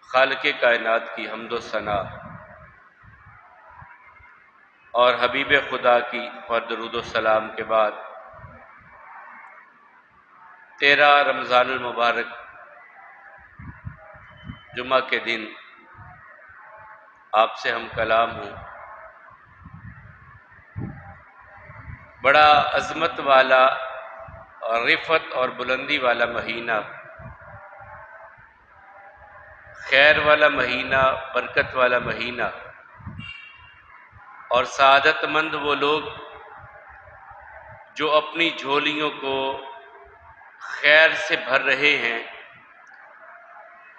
خالق کائنات کی حمد و ثنا اور حبیب خدا کی اور درود و سلام کے بعد 13 رمضان المبارک جمعہ کے دن آپ سے ہم کلام ہوں۔ بڑا عظمت والا اور رفعت اور بلندی والا مہینہ، خیر والا مہینہ، برکت والا مہینہ، اور سعادت مند وہ لوگ جو اپنی جھولیوں کو خیر سے بھر رہے ہیں،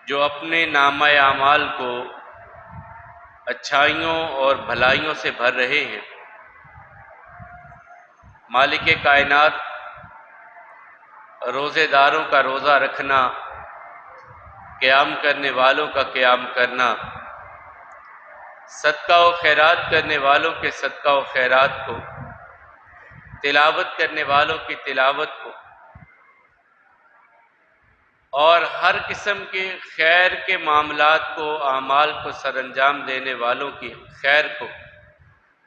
جو اپنے نامہ اعمال کو اچھائیوں اور بھلائیوں سے بھر رہے ہیں۔ مالک کائنات روزے داروں کا روزہ رکھنا، قیام کرنے والوں کا قیام کرنا، صدقہ و خیرات کرنے والوں کے صدقہ و خیرات کو، تلاوت کرنے والوں کی تلاوت کو، اور ہر قسم کے خیر کے معاملات کو، اعمال کو سر انجام دینے والوں کی خیر کو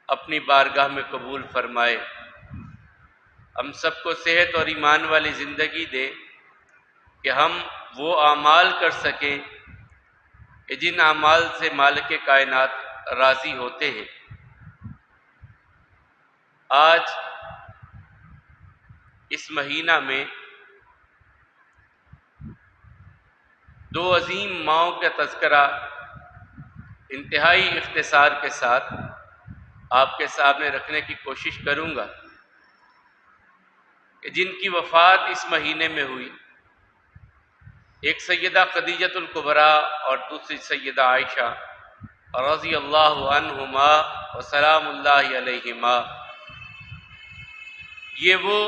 اپنی بارگاہ میں قبول فرمائے۔ ہم سب کو صحت اور ایمان والی زندگی دے کہ ہم وہ اعمال کر سکیں کہ جن اعمال سے مالک کائنات راضی ہوتے ہیں۔ آج اس مہینہ میں 2 عظیم ماؤں کا تذکرہ انتہائی اختصار کے ساتھ آپ کے سامنے رکھنے کی کوشش کروں گا کہ جن کی وفات اس مہینے میں ہوئی۔ ایک سیدہ خدیجۃ الکبریٰ اور دوسری سیدہ عائشہ رضی اللہ عنہما وسلام اللہ علیہما۔ یہ وہ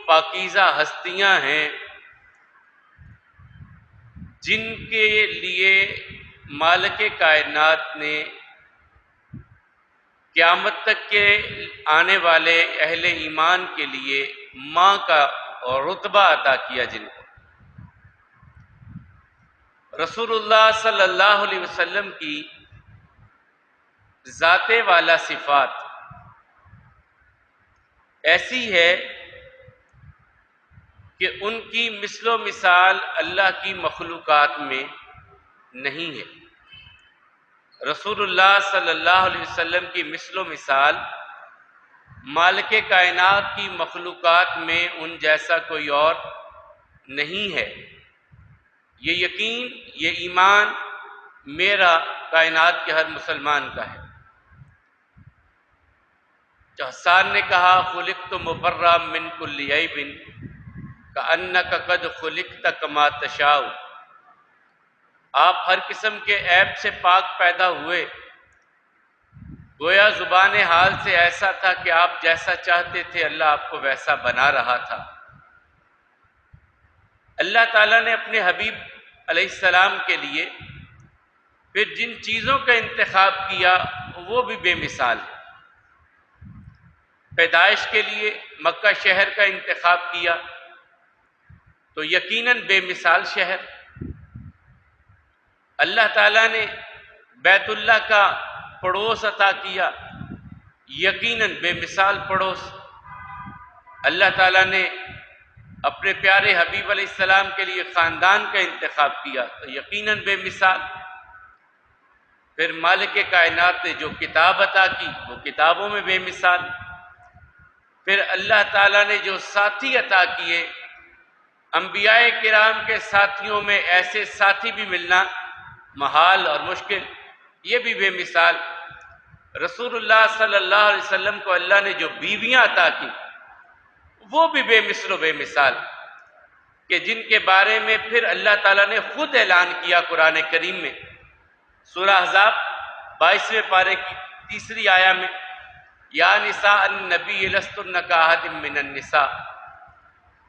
پاکیزہ ہستیاں ہیں جن کے لیے مالک کائنات نے قیامت تک کے آنے والے اہل ایمان کے لیے ماں کا رتبہ عطا کیا، جن کو رسول اللہ صلی اللہ علیہ وسلم کی ذات والا صفات ایسی ہے کہ ان کی مثل و مثال اللہ کی مخلوقات میں نہیں ہے۔ رسول اللہ صلی اللہ علیہ وسلم کی مثل و مثال مالک کائنات کی مخلوقات میں ان جیسا کوئی اور نہیں ہے۔ یہ یقین، یہ ایمان میرا، کائنات کے ہر مسلمان کا ہے۔ جو حسان نے کہا خلقت مبرأ من کل عیب کأنک قد خلقت کما تشاء، آپ ہر قسم کے عیب سے پاک پیدا ہوئے، گویا زبان حال سے ایسا تھا کہ آپ جیسا چاہتے تھے اللہ آپ کو ویسا بنا رہا تھا۔ اللہ تعالیٰ نے اپنے حبیب علیہ السلام کے لیے پھر جن چیزوں کا انتخاب کیا وہ بھی بے مثال ہے۔ پیدائش کے لیے مکہ شہر کا انتخاب کیا تو یقیناً بے مثال شہر۔ اللہ تعالیٰ نے بیت اللہ کا پڑوس عطا کیا، یقیناً بے مثال پڑوس۔ اللہ تعالیٰ نے اپنے پیارے حبیب علیہ السلام کے لیے خاندان کا انتخاب کیا تو یقیناً بے مثال۔ پھر مالک کائنات نے جو کتاب عطا کی وہ کتابوں میں بے مثال۔ پھر اللہ تعالیٰ نے جو ساتھی عطا کیے، انبیاء کرام کے ساتھیوں میں ایسے ساتھی بھی ملنا محال اور مشکل، یہ بھی بے مثال۔ رسول اللہ صلی اللہ علیہ وسلم کو اللہ نے جو بیویاں عطا کی وہ بھی بے مثل و بے مثال، کہ جن کے بارے میں پھر اللہ تعالیٰ نے خود اعلان کیا قرآن کریم میں، سورہ احزاب 22ویں پارے کی 3 آیہ میں، یا نساء النبی لستن کاحد من النساء،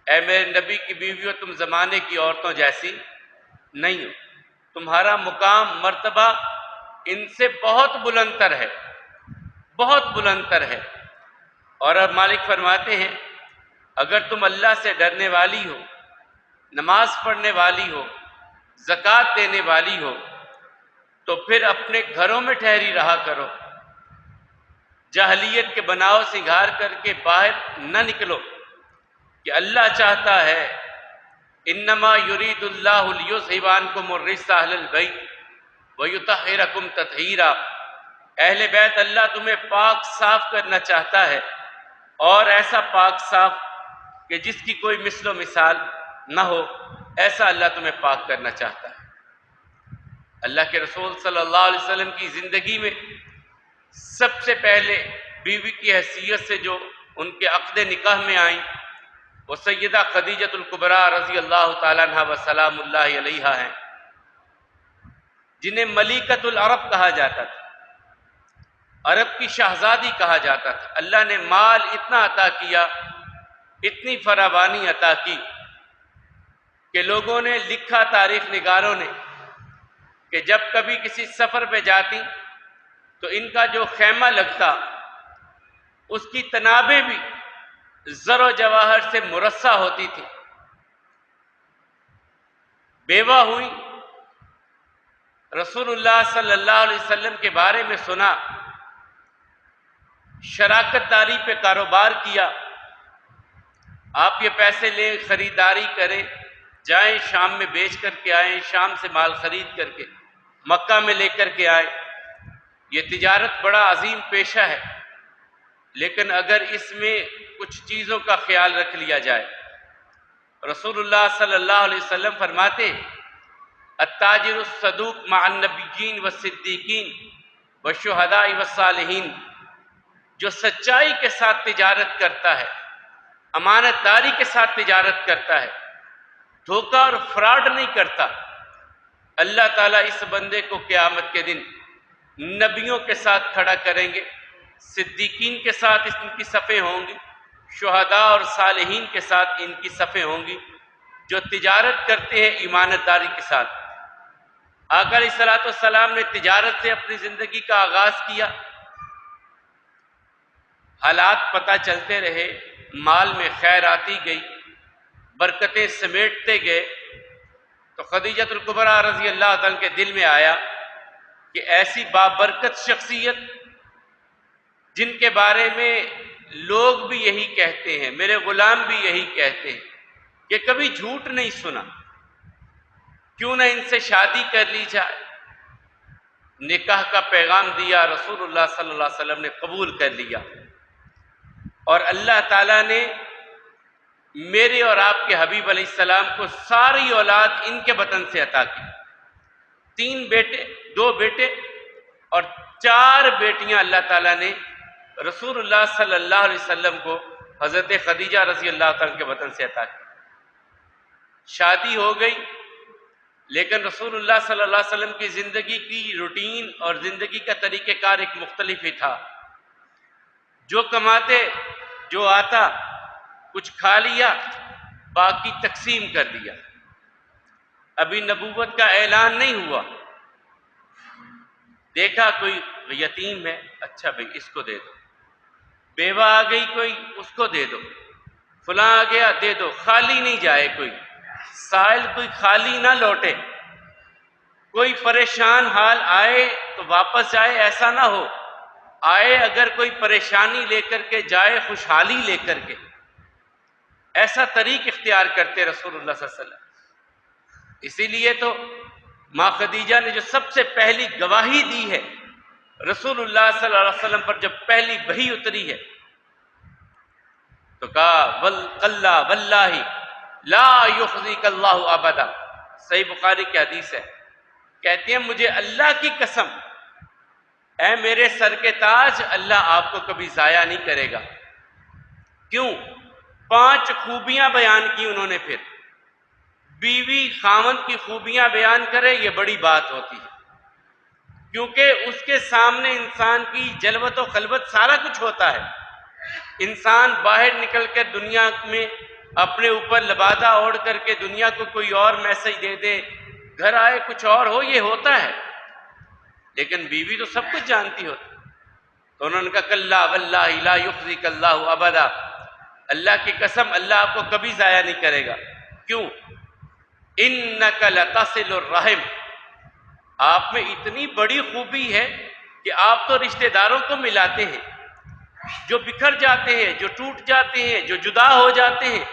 اے میرے نبی کی بیویوں تم زمانے کی عورتوں جیسی نہیں ہو، تمہارا مقام مرتبہ ان سے بہت بلند تر ہے، بہت بلند تر ہے۔ اور اب مالک فرماتے ہیں اگر تم اللہ سے ڈرنے والی ہو، نماز پڑھنے والی ہو، زکوٰۃ دینے والی ہو، تو پھر اپنے گھروں میں ٹھہری رہا کرو، جاہلیت کے بناؤ سنگھار کر کے باہر نہ نکلو، کہ اللہ چاہتا ہے انما یرید اللہ لیذھب عنکم الرجس اہل البیت ویطہرکم تطہیرا، اہل بیت اللہ تمہیں پاک صاف کرنا چاہتا ہے، اور ایسا پاک صاف کہ جس کی کوئی مثل و مثال نہ ہو، ایسا اللہ تمہیں پاک کرنا چاہتا ہے۔ اللہ کے رسول صلی اللہ علیہ وسلم کی زندگی میں سب سے پہلے بیوی کی حیثیت سے جو ان کے عقد نکاح میں آئیں وہ سیدہ خدیجۃ الکبریٰ رضی اللہ تعالیٰ عنہا و سلام اللہ علیہا ہیں، جنہیں ملیکۃ العرب کہا جاتا تھا، عرب کی شہزادی کہا جاتا تھا۔ اللہ نے مال اتنا عطا کیا، اتنی فراوانی عطا کی کہ لوگوں نے لکھا، تاریخ نگاروں نے، کہ جب کبھی کسی سفر پہ جاتی تو ان کا جو خیمہ لگتا اس کی تنابیں بھی زر و جواہر سے مرصع ہوتی تھی۔ بیوہ ہوئی، رسول اللہ صلی اللہ علیہ وسلم کے بارے میں سنا، شراکت داری پہ کاروبار کیا، آپ یہ پیسے لیں، خریداری کریں، جائیں شام میں بیچ کر کے آئیں، شام سے مال خرید کر کے مکہ میں لے کر کے آئیں۔ یہ تجارت بڑا عظیم پیشہ ہے، لیکن اگر اس میں کچھ چیزوں کا خیال رکھ لیا جائے، رسول اللہ صلی اللہ علیہ وسلم فرماتے التاجر الصدوق مع النبیین والصدیقین والشہداء والصالحین، جو سچائی کے ساتھ تجارت کرتا ہے، امانت داری کے ساتھ تجارت کرتا ہے، دھوکہ اور فراڈ نہیں کرتا، اللہ تعالیٰ اس بندے کو قیامت کے دن نبیوں کے ساتھ کھڑا کریں گے، صدیقین کے ساتھ ان کی صفیں ہوں گی، شہداء اور صالحین کے ساتھ ان کی صفیں ہوں گی، جو تجارت کرتے ہیں ایمانت داری کے ساتھ۔ آقا علیہ الصلوۃ والسلام نے تجارت سے اپنی زندگی کا آغاز کیا، حالات پتہ چلتے رہے، مال میں خیر آتی گئی، برکتیں سمیٹتے گئے، تو خدیجۃ الکبریٰ رضی اللہ عنہ کے دل میں آیا کہ ایسی بابرکت شخصیت جن کے بارے میں لوگ بھی یہی کہتے ہیں، میرے غلام بھی یہی کہتے ہیں کہ کبھی جھوٹ نہیں سنا، کیوں نہ ان سے شادی کر لی جائے۔ نکاح کا پیغام دیا، رسول اللہ صلی اللہ علیہ وسلم نے قبول کر لیا، اور اللہ تعالیٰ نے میرے اور آپ کے حبیب علیہ السلام کو ساری اولاد ان کے بطن سے عطا کی، 3 بیٹے، 2 بیٹے اور 4 بیٹیاں اللہ تعالیٰ نے رسول اللہ صلی اللہ علیہ وسلم کو حضرت خدیجہ رضی اللہ تعالیٰ کے بطن سے عطا کی۔ شادی ہو گئی، لیکن رسول اللہ صلی اللہ علیہ وسلم کی زندگی کی روٹین اور زندگی کا طریقہ کار ایک مختلف ہی تھا۔ جو کماتے، جو آتا، کچھ کھا لیا، باقی تقسیم کر دیا۔ ابھی نبوت کا اعلان نہیں ہوا، دیکھا کوئی یتیم ہے، اچھا بھئی اس کو دے دو، بیوہ آ گئی کوئی، اس کو دے دو، فلاں آ گیا دے دو، خالی نہیں جائے کوئی، سائل کوئی خالی نہ لوٹے، کوئی پریشان حال آئے تو واپس جائے، ایسا نہ ہو، آئے اگر کوئی پریشانی لے کر کے جائے خوشحالی لے کر کے، ایسا طریق اختیار کرتے رسول اللہ صلی اللہ علیہ وسلم۔ اسی لیے تو ماں خدیجہ نے جو سب سے پہلی گواہی دی ہے رسول اللہ صلی اللہ علیہ وسلم پر، جب پہلی وحی اتری ہے تو کہا واللہ لا یخزیک اللہ ابدا، صحیح بخاری کی حدیث ہے، کہتے ہیں مجھے اللہ کی قسم، اے میرے سر کے تاج، اللہ آپ کو کبھی ضائع نہیں کرے گا۔ کیوں؟ 5 خوبیاں بیان کی انہوں نے۔ پھر بیوی خاوند کی خوبیاں بیان کرے، یہ بڑی بات ہوتی ہے، کیونکہ اس کے سامنے انسان کی جلوت و خلوت سارا کچھ ہوتا ہے۔ انسان باہر نکل کر دنیا میں اپنے اوپر لبادہ اوڑھ کر کے دنیا کو کوئی اور میسج دے دے، گھر آئے کچھ اور ہو، یہ ہوتا ہے، لیکن بیوی تو سب کچھ جانتی ہوتی۔ تو انہوں نے کہا کلا واللہ لا یخزیک اللہ ابدا، اللہ کی قسم اللہ آپ کو کبھی ضائع نہیں کرے گا۔ کیوں؟ انک لتصل الرحم، آپ میں اتنی بڑی خوبی ہے کہ آپ تو رشتہ داروں کو ملاتے ہیں، جو بکھر جاتے ہیں، جو ٹوٹ جاتے ہیں، جو جدا ہو جاتے ہیں،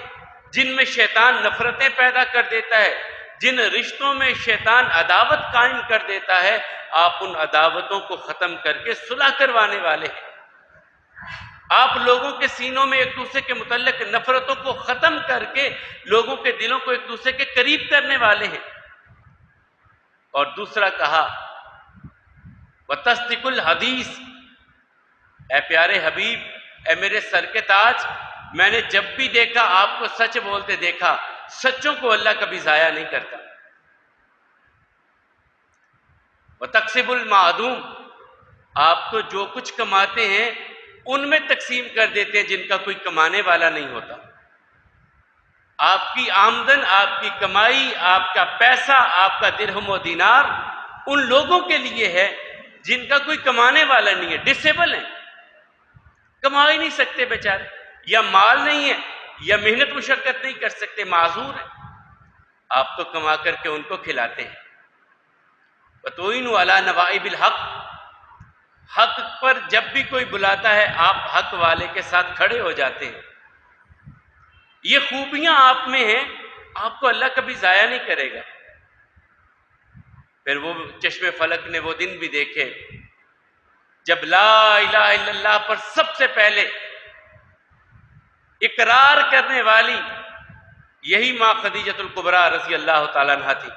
جن میں شیطان نفرتیں پیدا کر دیتا ہے، جن رشتوں میں شیطان عداوت قائم کر دیتا ہے، آپ ان عداوتوں کو ختم کر کے صلح کروانے والے ہیں۔ آپ لوگوں کے سینوں میں ایک دوسرے کے متعلق نفرتوں کو ختم کر کے لوگوں کے دلوں کو ایک دوسرے کے قریب کرنے والے ہیں۔ اور دوسرا کہا وَتَصْدِقُ الْحَدِيثِ، اے پیارے حبیب، اے میرے سر کے تاج، میں نے جب بھی دیکھا آپ کو سچ بولتے دیکھا، سچوں کو اللہ کبھی ضائع نہیں کرتا۔ وَتَقْسِبُ الْمَعْدُومِ، آپ تو جو کچھ کماتے ہیں ان میں تقسیم کر دیتے ہیں جن کا کوئی کمانے والا نہیں ہوتا۔ آپ کی آمدن، آپ کی کمائی، آپ کا پیسہ، آپ کا درہم و دینار ان لوگوں کے لیے ہے جن کا کوئی کمانے والا نہیں ہے، ڈسیبل ہیں، کما ہی نہیں سکتے بیچارے، یا مال نہیں ہے یا محنت مشقت نہیں کر سکتے، معذور ہیں، آپ تو کما کر کے ان کو کھلاتے ہیں۔ وَتُعِينُوا عَلَى نَوَائِبِ الْحَقِّ، حق پر جب بھی کوئی بلاتا ہے آپ حق والے کے ساتھ کھڑے ہو جاتے ہیں۔ یہ خوبیاں آپ میں ہیں، آپ کو اللہ کبھی ضائع نہیں کرے گا۔ پھر وہ چشم فلک نے وہ دن بھی دیکھے جب لا الہ الا اللہ پر سب سے پہلے اقرار کرنے والی یہی ماں خدیجۃ الکبریٰ رضی اللہ تعالیٰ عنہ تھی۔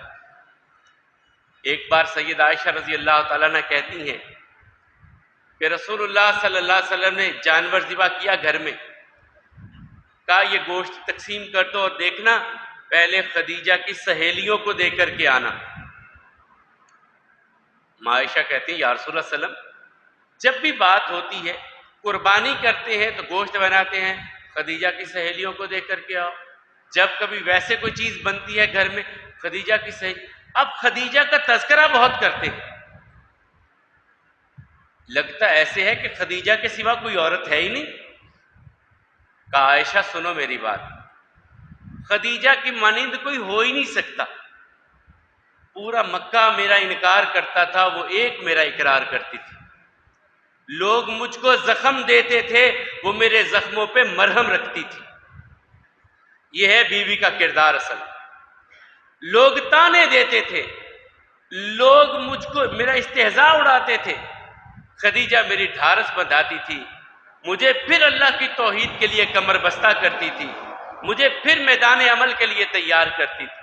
ایک بار سید عائشہ رضی اللہ تعالیٰ عنہ کہتی ہیں کہ رسول اللہ صلی اللہ علیہ وسلم نے جانور ذبح کیا گھر میں، کہا یہ گوشت تقسیم کر دو اور دیکھنا پہلے خدیجہ کی سہیلیوں کو دے کر کے آنا۔ ماں عائشہ کہتی ہیں یا رسول اللہ صلی اللہ علیہ وسلم جب بھی بات ہوتی ہے قربانی کرتے ہیں تو گوشت بناتے ہیں، خدیجہ کی سہیلیوں کو دے کر کے آؤ، جب کبھی ویسے کوئی چیز بنتی ہے گھر میں خدیجہ کی سہیلی، اب خدیجہ کا تذکرہ بہت کرتے ہیں، لگتا ایسے ہے کہ خدیجہ کے سوا کوئی عورت ہے ہی نہیں۔ کہا عائشہ سنو میری بات، خدیجہ کی مانند کوئی ہو ہی نہیں سکتا، پورا مکہ میرا انکار کرتا تھا، وہ ایک میرا اقرار کرتی تھی، لوگ مجھ کو زخم دیتے تھے وہ میرے زخموں پہ مرہم رکھتی تھی۔ یہ ہے بیوی کا کردار اصل۔ لوگ تانے دیتے تھے، لوگ مجھ کو میرا استہزاء اڑاتے تھے، خدیجہ میری ڈھارس بندھاتی تھی، مجھے پھر اللہ کی توحید کے لیے کمر بستہ کرتی تھی، مجھے پھر میدان عمل کے لیے تیار کرتی تھی۔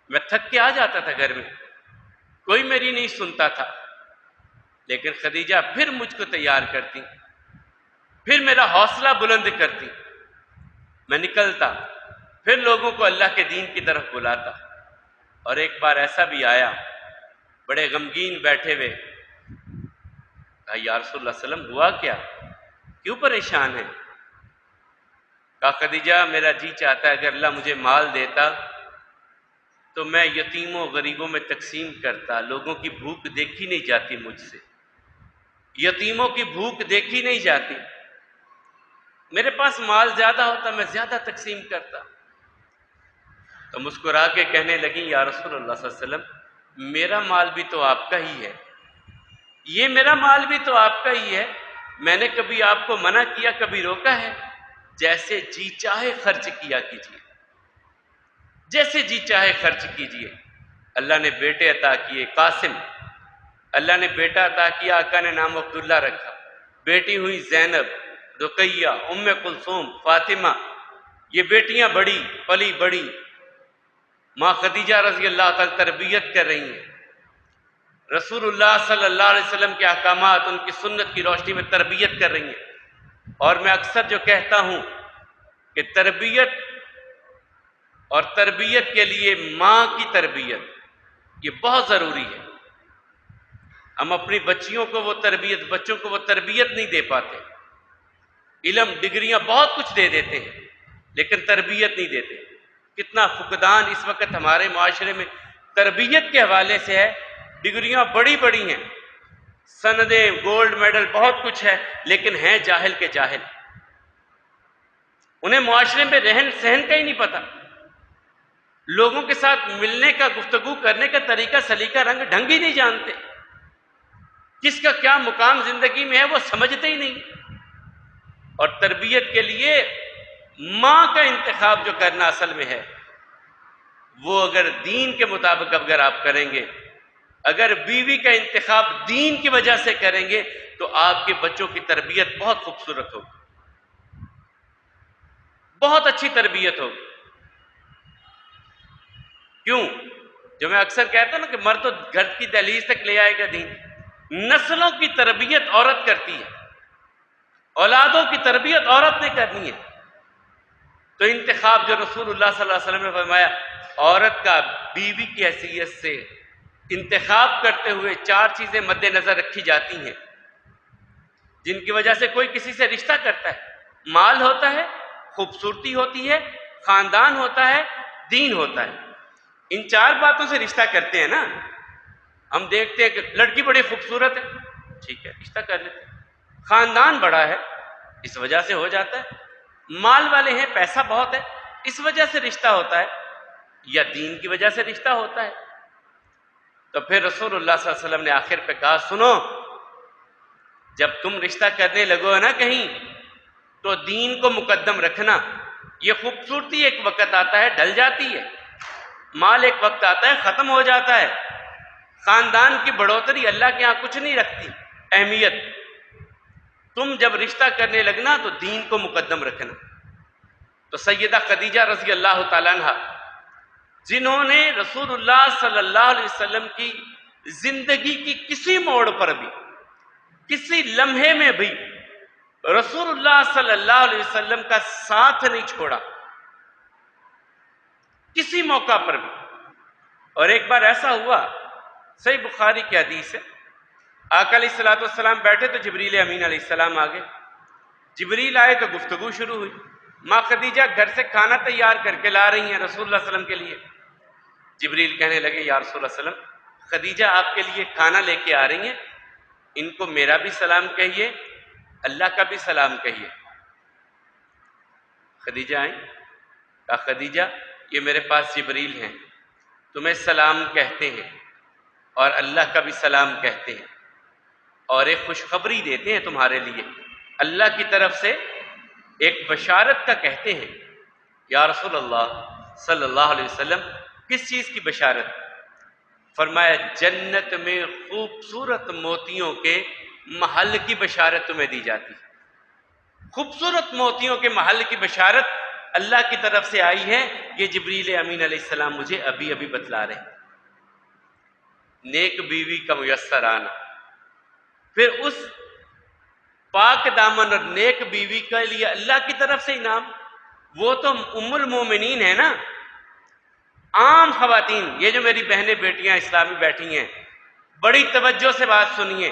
میں تھک کے آ جاتا تھا گھر میں، کوئی میری نہیں سنتا تھا، لیکن خدیجہ پھر مجھ کو تیار کرتی، پھر میرا حوصلہ بلند کرتی، میں نکلتا، پھر لوگوں کو اللہ کے دین کی طرف بلاتا۔ اور ایک بار ایسا بھی آیا، بڑے غمگین بیٹھے ہوئے، کہا یا رسول اللہ صلی اللہ علیہ وسلم ہوا کیا، کیوں پریشان ہے؟ کہا خدیجہ میرا جی چاہتا ہے اگر اللہ مجھے مال دیتا تو میں یتیموں غریبوں میں تقسیم کرتا، لوگوں کی بھوک دیکھی نہیں جاتی مجھ سے، یتیموں کی بھوک دیکھی نہیں جاتی، میرے پاس مال زیادہ ہوتا میں زیادہ تقسیم کرتا۔ تو مسکرا کے کہنے لگی یا رسول اللہ صلی اللہ علیہ وسلم میرا مال بھی تو آپ کا ہی ہے، یہ میرا مال بھی تو آپ کا ہی ہے، میں نے کبھی آپ کو منع کیا، کبھی روکا ہے؟ جیسے جی چاہے خرچ کیا کیجیے، جیسے جی چاہے خرچ کیجیے۔ اللہ نے بیٹے عطا کیے، قاسم، اللہ نے بیٹا عطا کیا، آقا نے نام عبداللہ رکھا، بیٹی ہوئی زینب، رقیہ، ام کلثوم، فاطمہ، یہ بیٹیاں بڑی پلی بڑی، ماں خدیجہ رضی اللہ تعالی تربیت کر رہی ہیں، رسول اللہ صلی اللہ علیہ وسلم کے احکامات ان کی سنت کی روشنی میں تربیت کر رہی ہیں۔ اور میں اکثر جو کہتا ہوں کہ تربیت اور تربیت کے لیے ماں کی تربیت یہ بہت ضروری ہے۔ ہم اپنی بچیوں کو وہ تربیت، بچوں کو وہ تربیت نہیں دے پاتے، علم ڈگریاں بہت کچھ دے دیتے ہیں لیکن تربیت نہیں دیتے۔ کتنا فقدان اس وقت ہمارے معاشرے میں تربیت کے حوالے سے ہے، ڈگریاں بڑی بڑی ہیں، سندیں، گولڈ میڈل، بہت کچھ ہے، لیکن ہیں جاہل کے جاہل، انہیں معاشرے میں رہن سہن کا ہی نہیں پتہ۔ لوگوں کے ساتھ ملنے کا، گفتگو کرنے کا طریقہ، سلیقہ، رنگ ڈھنگ ہی نہیں جانتے، کس کا کیا مقام زندگی میں ہے وہ سمجھتے ہی نہیں۔ اور تربیت کے لیے ماں کا انتخاب جو کرنا اصل میں ہے، وہ اگر دین کے مطابق اگر آپ کریں گے، اگر بیوی کا انتخاب دین کی وجہ سے کریں گے، تو آپ کے بچوں کی تربیت بہت خوبصورت ہوگی، بہت اچھی تربیت ہوگی۔ کیوں؟ جو میں اکثر کہتا ہوں نا کہ مرد تو گھر کی دہلیز تک لے آئے گا دین، نسلوں کی تربیت عورت کرتی ہے، اولادوں کی تربیت عورت نے کرنی ہے۔ تو انتخاب جو رسول اللہ صلی اللہ علیہ وسلم نے فرمایا، عورت کا بیوی کی حیثیت سے انتخاب کرتے ہوئے 4 چیزیں مد نظر رکھی جاتی ہیں جن کی وجہ سے کوئی کسی سے رشتہ کرتا ہے۔ مال ہوتا ہے، خوبصورتی ہوتی ہے، خاندان ہوتا ہے، دین ہوتا ہے۔ ان 4 باتوں سے رشتہ کرتے ہیں نا۔ ہم دیکھتے ہیں کہ لڑکی بڑی خوبصورت ہے، ٹھیک ہے رشتہ کر لیتے ہیں، خاندان بڑا ہے، اس وجہ سے ہو جاتا ہے، مال والے ہیں، پیسہ بہت ہے، اس وجہ سے رشتہ ہوتا ہے، یا دین کی وجہ سے رشتہ ہوتا ہے۔ تو پھر رسول اللہ صلی اللہ علیہ وسلم نے آخر پہ کہا، سنو، جب تم رشتہ کرنے لگو نا کہیں، تو دین کو مقدم رکھنا۔ یہ خوبصورتی ایک وقت آتا ہے ڈل جاتی ہے، مال ایک وقت آتا ہے ختم ہو جاتا ہے، خاندان کی بڑھوتری اللہ کے ہاں کچھ نہیں رکھتی اہمیت۔ تم جب رشتہ کرنے لگنا تو دین کو مقدم رکھنا۔ تو سیدہ خدیجہ رضی اللہ تعالیٰ عنہ، جنہوں نے رسول اللہ صلی اللہ علیہ وسلم کی زندگی کی کسی موڑ پر بھی، کسی لمحے میں بھی رسول اللہ صلی اللہ علیہ وسلم کا ساتھ نہیں چھوڑا، کسی موقع پر بھی۔ اور ایک بار ایسا ہوا، صحیح بخاری کی حدیث ہے، آقا علیہ الصلوۃ والسلام بیٹھے تو جبریل امین علیہ السلام آ گئے۔ جبریل آئے تو گفتگو شروع ہوئی۔ ماں خدیجہ گھر سے کھانا تیار کر کے لا رہی ہیں رسول اللہ صلی اللہ علیہ وسلم کے لیے۔ جبریل کہنے لگے، یا رسول اللہ صلی اللہ علیہ وسلم، خدیجہ آپ کے لیے کھانا لے کے آ رہی ہیں، ان کو میرا بھی سلام کہیے، اللہ کا بھی سلام کہیے۔ خدیجہ آئیں، کہا خدیجہ یہ میرے پاس جبریل ہیں، تمہیں سلام کہتے ہیں اور اللہ کا بھی سلام کہتے ہیں، اور ایک خوشخبری دیتے ہیں تمہارے لیے، اللہ کی طرف سے ایک بشارت کا کہتے ہیں۔ یا رسول اللہ صلی اللہ علیہ وسلم، کس چیز کی بشارت؟ فرمایا جنت میں خوبصورت موتیوں کے محل کی بشارت تمہیں دی جاتی ہے۔ خوبصورت موتیوں کے محل کی بشارت اللہ کی طرف سے آئی ہے، یہ جبریل امین علیہ السلام مجھے ابھی ابھی بتلا رہے ہیں۔ نیک بیوی کا میسر آنا، پھر اس پاک دامن اور نیک بیوی کے لیے اللہ کی طرف سے انعام، وہ تو ام المومنین ہے نا۔ عام خواتین، یہ جو میری بہنیں بیٹیاں اسلامی بیٹھی ہیں، بڑی توجہ سے بات سنیے۔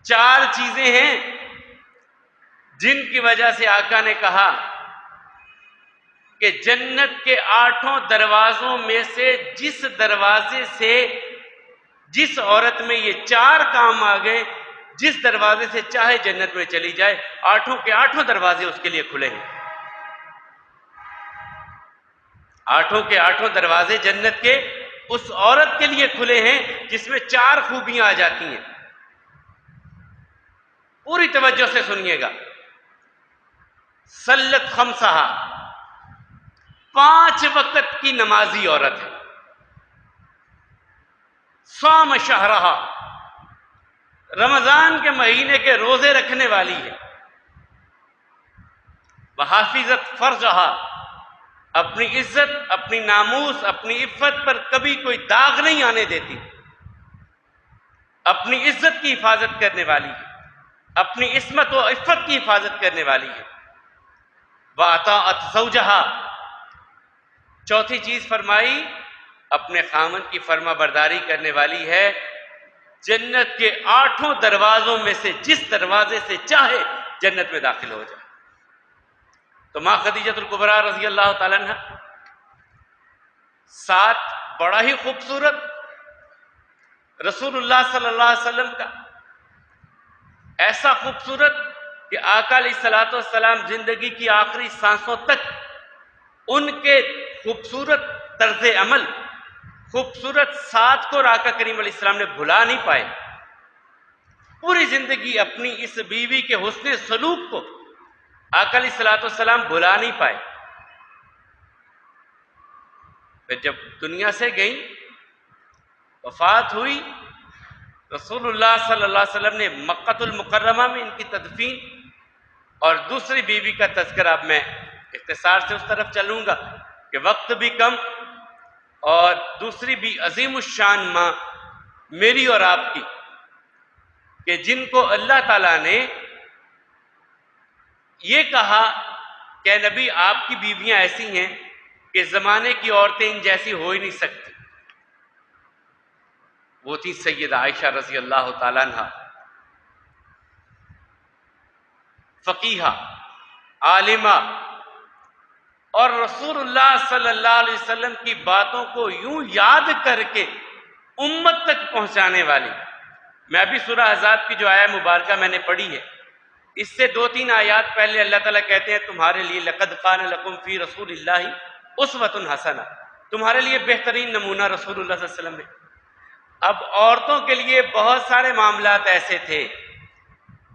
4 چیزیں ہیں جن کی وجہ سے آقا نے کہا کہ جنت کے 8 دروازوں میں سے جس دروازے سے، جس عورت میں یہ 4 کام آ گئے، جس دروازے سے چاہے جنت میں چلی جائے، 8 کے 8 دروازے اس کے لیے کھلے ہیں۔ 8 کے 8 دروازے جنت کے اس عورت کے لیے کھلے ہیں جس میں 4 خوبیاں آ جاتی ہیں۔ پوری توجہ سے سنیے گا۔ صلت خمسہا، 5 وقت کی نمازی عورت ہے۔ صام شہرہا، رمضان کے مہینے کے روزے رکھنے والی ہے۔ وحافظت فرجہا، اپنی عزت، اپنی ناموس، اپنی عفت پر کبھی کوئی داغ نہیں آنے دیتی، اپنی عزت کی حفاظت کرنے والی ہے، اپنی عصمت و عفت کی حفاظت کرنے والی ہے۔ وَأَطَاعَتْ زَوْجَهَا، 4تھی چیز فرمائی، اپنے خاوند کی فرما برداری کرنے والی ہے۔ جنت کے 8 دروازوں میں سے جس دروازے سے چاہے جنت میں داخل ہو جائے۔ تو ماں خدیجہ الکبریٰ رضی اللہ تعالیٰ عنہ، 7 بڑا ہی خوبصورت رسول اللہ صلی اللہ علیہ وسلم کا، ایسا خوبصورت کہ آقا علیہ الصلوۃ والسلام زندگی کی آخری سانسوں تک ان کے خوبصورت طرز عمل، خوبصورت ساتھ کو آقا کریم علیہ السلام نے بھلا نہیں پائے. پوری زندگی اپنی اس بیوی کے حسن سلوک کو آقا علیہ الصلوۃ والسلام بھلا نہیں پائے. پھر جب دنیا سے گئیں، وفات ہوئی، رسول اللہ صلی اللہ علیہ وسلم نے مکہ المکرمہ میں ان کی تدفین اور دوسری بیوی کا تذکرہ. اب میں اختصار سے اس طرف چلوں گا کہ وقت بھی کم، اور دوسری بھی عظیم الشان ماں میری اور آپ کی، کہ جن کو اللہ تعالیٰ نے یہ کہا کہ نبی آپ کی بیویاں ایسی ہیں کہ زمانے کی عورتیں ان جیسی ہو ہی نہیں سکتی. وہ تھی سیدہ عائشہ رضی اللہ تعالیٰ عنہ، فقیہہ، عالمہ، اور رسول اللہ صلی اللہ علیہ وسلم کی باتوں کو یوں یاد کر کے امت تک پہنچانے والی. میں ابھی سورہ احزاب کی جو آیہ مبارکہ میں نے پڑھی ہے، اس سے 2-3 آیات پہلے اللہ تعالیٰ کہتے ہیں تمہارے لیے لقد کان لکم فی رسول اللہ اسوۃ حسنہ، تمہارے لیے بہترین نمونہ رسول اللہ صلی اللہ علیہ وسلم ہے. اب عورتوں کے لیے بہت سارے معاملات ایسے تھے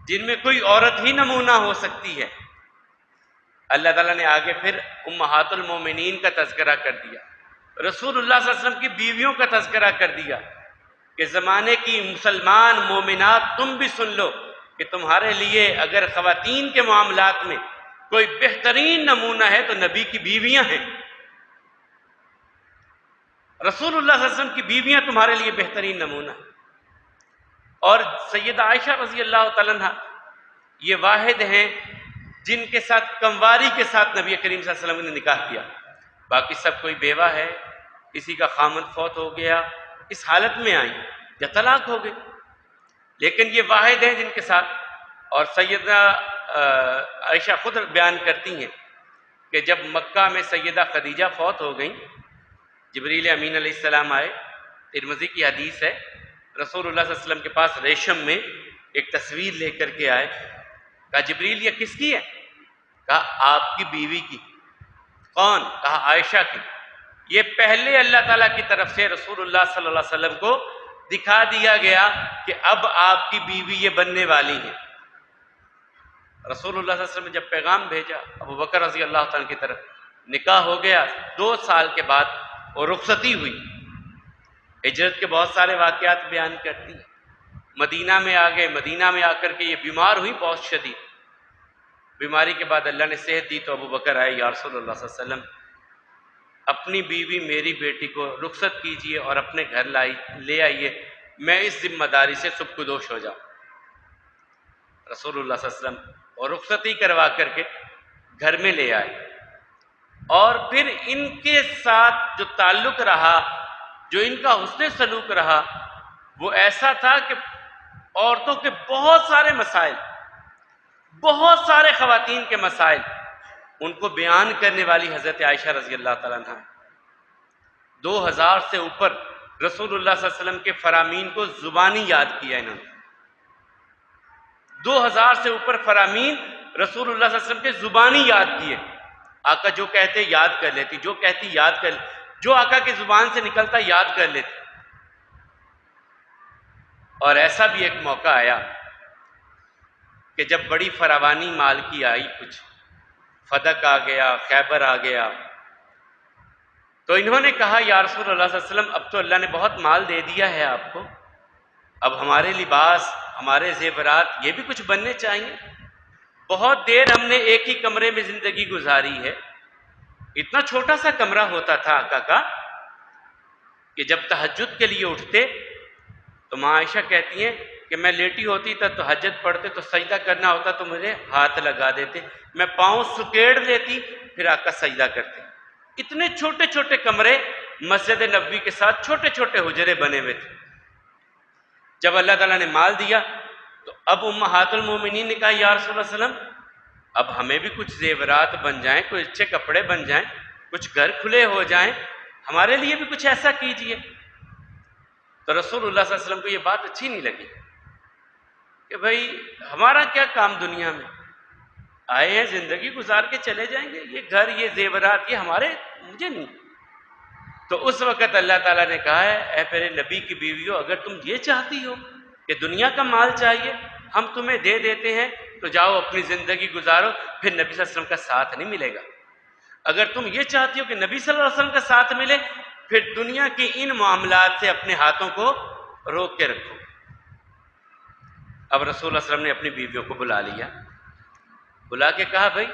جن میں کوئی عورت ہی نمونہ ہو سکتی ہے. اللہ تعالیٰ نے آگے پھر امہات المومنین کا تذکرہ کر دیا، رسول اللہ صلی اللہ علیہ وسلم کی بیویوں کا تذکرہ کر دیا کہ زمانے کی مسلمان مومنات تم بھی سن لو کہ تمہارے لیے اگر خواتین کے معاملات میں کوئی بہترین نمونہ ہے تو نبی کی بیویاں ہیں. رسول اللہ صلی اللہ علیہ وسلم کی بیویاں تمہارے لیے بہترین نمونہ ہیں. اور سیدہ عائشہ رضی اللہ تعالیٰ عنہ یہ واحد ہیں جن کے ساتھ کمواری کے ساتھ نبی کریم صلی اللہ علیہ وسلم نے نکاح کیا. باقی سب کوئی بیوہ ہے، کسی کا خامند فوت ہو گیا، اس حالت میں آئیں یا طلاق ہو گئی، لیکن یہ واحد ہیں جن کے ساتھ. اور سیدہ عائشہ خود بیان کرتی ہیں کہ جب مکہ میں سیدہ خدیجہ فوت ہو گئیں، جبریل امین علیہ السلام آئے، ترمذی کی حدیث ہے، رسول اللہ صلی اللہ علیہ وسلم کے پاس ریشم میں ایک تصویر لے کر کے آئے. کہا جبریل یہ کس کی ہے؟ کہا آپ کی بیوی کی. کون؟ کہا عائشہ کی. یہ پہلے اللہ تعالیٰ کی طرف سے رسول اللہ صلی اللہ علیہ وسلم کو دکھا دیا گیا کہ اب آپ کی بیوی یہ بننے والی ہیں. رسول اللہ صلی اللہ علیہ وسلم نے جب پیغام بھیجا ابو بکر رضی اللہ تعالیٰ کی طرف، نکاح ہو گیا. 2 سال کے بعد وہ رخصتی ہوئی. ہجرت کے بہت سارے واقعات بیان کرتی ہیں. مدینہ میں آ گئے، مدینہ میں آ کر کے یہ بیمار ہوئی بہت شدید. بیماری کے بعد اللہ نے صحت دی تو ابو بکر آئے، یا رسول اللہ صلی اللہ علیہ وسلم اپنی بیوی میری بیٹی کو رخصت کیجئے اور اپنے گھر لے آئیے، میں اس ذمہ داری سے سبکدوش ہو جاؤں. رسول اللہ صلی اللہ علیہ وسلم اور رخصتی کروا کر کے گھر میں لے آئے. اور پھر ان کے ساتھ جو تعلق رہا، جو ان کا حسن سلوک رہا، وہ ایسا تھا کہ عورتوں کے بہت سارے مسائل، بہت سارے خواتین کے مسائل ان کو بیان کرنے والی حضرت عائشہ رضی اللہ تعالیٰ عنہ. 2000 سے اوپر رسول اللہ صلی اللہ علیہ وسلم کے فرامین کو زبانی یاد کیا انہوں نے. 2000 سے اوپر فرامین رسول اللہ صلی اللہ علیہ وسلم کے زبانی یاد کیے. آقا جو کہتے یاد کر لیتی، جو کہتی یاد کر لیتی، جو آقا کی زبان سے نکلتا یاد کر لیتی. اور ایسا بھی ایک موقع آیا کہ جب بڑی فراوانی مال کی آئی، کچھ فدق آ گیا، خیبر آ گیا، تو انہوں نے کہا یا رسول اللہ صلی اللہ علیہ وسلم اب تو اللہ نے بہت مال دے دیا ہے آپ کو، اب ہمارے لباس، ہمارے زیورات یہ بھی کچھ بننے چاہیے. بہت دیر ہم نے ایک ہی کمرے میں زندگی گزاری ہے. اتنا چھوٹا سا کمرہ ہوتا تھا آقا کا کہ جب تہجد کے لیے اٹھتے تو ماں عائشہ کہتی ہیں کہ میں لیٹی ہوتی تھا تو تہجد پڑھتے تو سجدہ کرنا ہوتا تو مجھے ہاتھ لگا دیتے، میں پاؤں سکیڑ لیتی، پھر آقا سجدہ کرتے. اتنے چھوٹے چھوٹے کمرے مسجد نبوی کے ساتھ چھوٹے چھوٹے حجرے بنے ہوئے تھے. جب اللہ تعالیٰ نے مال دیا تو اب امہات المومنین نے کہا یا رسول اللہ صلی اللہ علیہ وسلم اب ہمیں بھی کچھ زیورات بن جائیں، کچھ اچھے کپڑے بن جائیں، کچھ گھر کھلے ہو جائیں، ہمارے لیے بھی کچھ ایسا کیجئے. تو رسول اللہ صلی اللہ علیہ وسلم کو یہ بات اچھی نہیں لگی کہ بھائی ہمارا کیا کام دنیا میں، آئے ہیں زندگی گزار کے چلے جائیں گے، یہ گھر یہ زیورات یہ ہمارے مجھے نہیں۔ تو اس وقت اللہ تعالیٰ نے کہا ہے اے میرے نبی کی بیویوں، اگر تم یہ چاہتی ہو کہ دنیا کا مال چاہیے ہم تمہیں دے دیتے ہیں تو جاؤ اپنی زندگی گزارو، پھر نبی صلی اللہ علیہ وسلم کا ساتھ نہیں ملے گا۔ اگر تم یہ چاہتی ہو کہ نبی صلی اللہ علیہ وسلم کا ساتھ ملے، پھر دنیا کی ان معاملات سے اپنے ہاتھوں کو روک کے رکھو۔ اب رسول اللہ صلی اللہ علیہ وسلم نے اپنی بیویوں کو بلا لیا، بلا کے کہا بھائی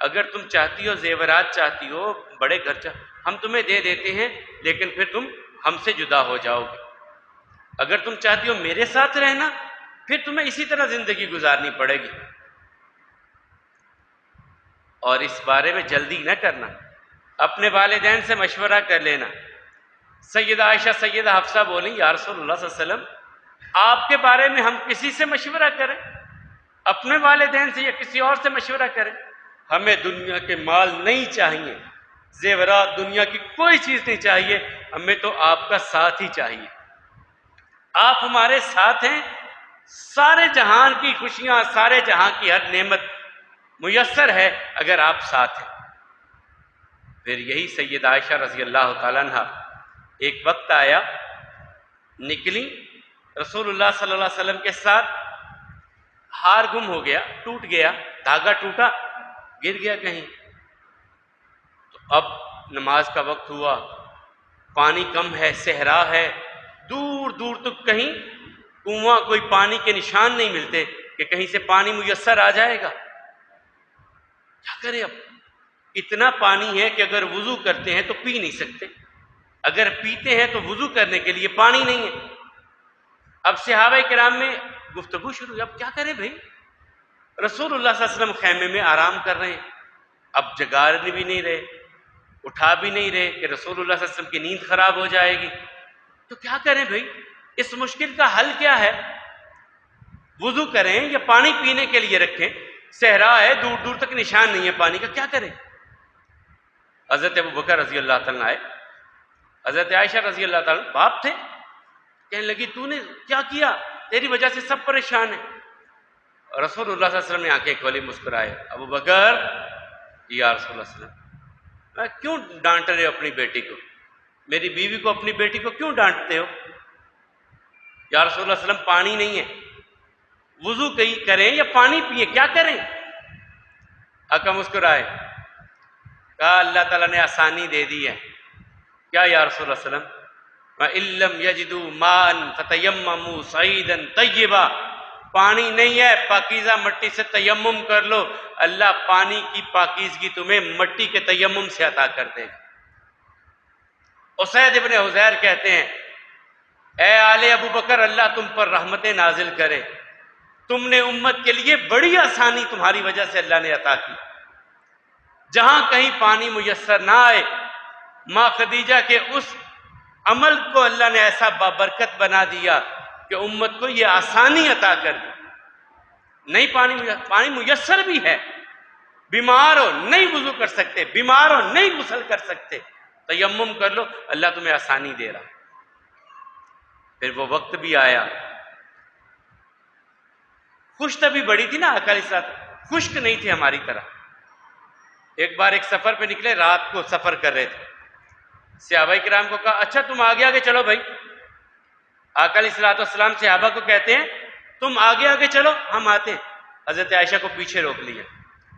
اگر تم چاہتی ہو زیورات چاہتی ہو بڑے گھر ہم تمہیں دے دیتے ہیں، لیکن پھر تم ہم سے جدا ہو جاؤ گے۔ اگر تم چاہتی ہو میرے ساتھ رہنا، پھر تمہیں اسی طرح زندگی گزارنی پڑے گی، اور اس بارے میں جلدی نہ کرنا، اپنے والدین سے مشورہ کر لینا۔ سیدہ عائشہ سیدہ حفصہ بولیں یا رسول اللہ صلی اللہ علیہ وسلم آپ کے بارے میں ہم کسی سے مشورہ کریں، اپنے والدین سے یا کسی اور سے مشورہ کریں؟ ہمیں دنیا کے مال نہیں چاہیے، زیورات دنیا کی کوئی چیز نہیں چاہیے، ہمیں تو آپ کا ساتھ ہی چاہیے۔ آپ ہمارے ساتھ ہیں، سارے جہان کی خوشیاں سارے جہاں کی ہر نعمت میسر ہے اگر آپ ساتھ ہیں۔ پھر یہی سیدہ عائشہ رضی اللہ تعالیٰ عنہ ایک وقت آیا، نکلی رسول اللہ صلی اللہ علیہ وسلم کے ساتھ، ہار گم ہو گیا، ٹوٹ گیا، دھاگا ٹوٹا، گر گیا کہیں۔ تو اب نماز کا وقت ہوا، پانی کم ہے، صحرا ہے، دور دور تک کہیں کنواں کوئی پانی کے نشان نہیں ملتے کہ کہیں سے پانی میسر آ جائے گا۔ کیا کریں اب؟ اتنا پانی ہے کہ اگر وضو کرتے ہیں تو پی نہیں سکتے، اگر پیتے ہیں تو وضو کرنے کے لیے پانی نہیں ہے۔ اب صحابہ کرام میں گفتگو شروع ہوئی، اب کیا کریں بھائی؟ رسول اللہ صلی اللہ علیہ وسلم خیمے میں آرام کر رہے ہیں، اب جگانے بھی نہیں رہے، اٹھا بھی نہیں رہے کہ رسول اللہ صلی اللہ علیہ وسلم کی نیند خراب ہو جائے گی، تو کیا کریں بھائی؟ اس مشکل کا حل کیا ہے؟ وضو کریں یا پانی پینے کے لیے رکھیں؟ صحرا ہے، دور دور تک نشان نہیں ہے پانی کا، کیا کریں؟ حضرت ابو بکر رضی اللہ تعالیٰ آئے، حضرت عائشہ رضی اللہ تعالیٰ باپ تھے، کہنے لگی تو نے کیا کیا؟ تیری وجہ سے سب پریشان ہیں۔ رسول اللہ صلی اللہ علیہ وسلم نے آنکھیں کھولی، مسکرائے، ابو بکر یا رسول اللہ صلی اللہ علیہ وسلم میں کیوں ڈانٹ رہے ہو اپنی بیٹی کو؟ میری بیوی کو اپنی بیٹی کو کیوں ڈانٹتے ہو؟ یا رسول اللہ صلی اللہ علیہ وسلم پانی نہیں ہے، وضو کریں یا پانی پیئیں، کیا کریں؟ آقا مسکرائے، کہا اللہ تعالیٰ نے آسانی دے دی ہے۔ کیا یا رسول اللہ صلی اللہ علیہ وسلم؟ وَإِن لَّمْ يَجِدُوا مَاءً فَتَيَمَّمُوا صَعِيدًا طَيِّبًا، پانی نہیں ہے پاکیزہ مٹی سے تیمم کر لو، اللہ پانی کی پاکیزگی تمہیں مٹی کے تیمم سے عطا کر دے گا۔ اسید ابن حضیر کہتے ہیں اے آل ابو بکر اللہ تم پر رحمتیں نازل کرے، تم نے امت کے لیے بڑی آسانی تمہاری وجہ سے اللہ نے عطا کی۔ جہاں کہیں پانی میسر نہ آئے، ماں خدیجہ کے اس عمل کو اللہ نے ایسا بابرکت بنا دیا کہ امت کو یہ آسانی عطا کر دی۔ نہیں پانی میسر بھی ہے، بیمار ہو نہیں وضو کر سکتے، بیمار ہو نہیں غسل کر سکتے، تیمم کر لو، اللہ تمہیں آسانی دے رہا۔ پھر وہ وقت بھی آیا، خشک بھی بڑی تھی نا اکالی ساتھ، خشک نہیں تھی ہماری طرح۔ ایک بار ایک سفر پہ نکلے، رات کو سفر کر رہے تھے، صحابہ کرام کو کہا اچھا تم آگے آگے چلو بھائی۔ آقا علیہ الصلوۃ والسلام صحابہ کو کہتے ہیں تم آگے آگے چلو ہم آتے ہیں۔ حضرت عائشہ کو پیچھے روک لیا،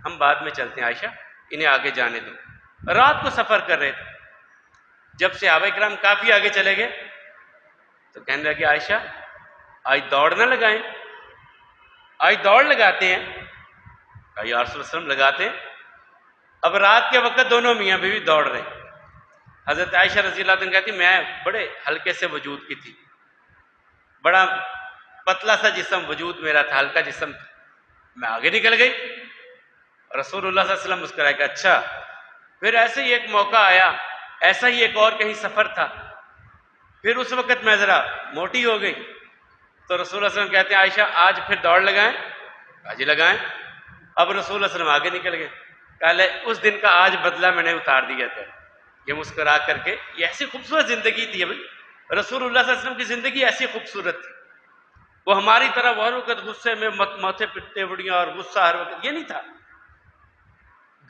ہم بعد میں چلتے ہیں عائشہ، انہیں آگے جانے دو۔ رات کو سفر کر رہے تھے، جب صحابہ کرام کافی آگے چلے گئے تو کہنے لگے عائشہ آج دوڑ نہ لگائیں، آج دوڑ لگاتے ہیں۔ کہا یا رسول اللہ وسلم لگاتے ہیں۔ اب رات کے وقت دونوں میاں بیوی دوڑ رہے ہیں۔ حضرت عائشہ رضی اللہ عنہ کہتی میں بڑے ہلکے سے وجود کی تھی، بڑا پتلا سا جسم وجود میرا تھا، ہلکا جسم تھا، میں آگے نکل گئی۔ رسول اللہ صلی اللہ علیہ وسلم مسکرائے کہ اچھا۔ پھر ایسے ہی ایک موقع آیا، ایسا ہی ایک اور کہیں سفر تھا، پھر اس وقت میں ذرا موٹی ہو گئی، تو رسول اللہ صلی اللہ علیہ وسلم کہتے ہیں عائشہ آج پھر دوڑ لگائیں؟ آج ہی لگائیں۔ اب رسول اللہ صلی اللہ علیہ وسلم آگے نکل گئے، کہا اس دن کا آج بدلہ میں نے اتار دیا تھا۔ یہ مسکرا کر کے، یہ ایسی خوبصورت زندگی تھی ابھی، رسول اللہ صلی اللہ علیہ وسلم کی زندگی ایسی خوبصورت تھی۔ وہ ہماری طرح وہ ہر وقت غصے میں ماتھے پٹتے بڑیاں اور غصہ ہر وقت، یہ نہیں تھا۔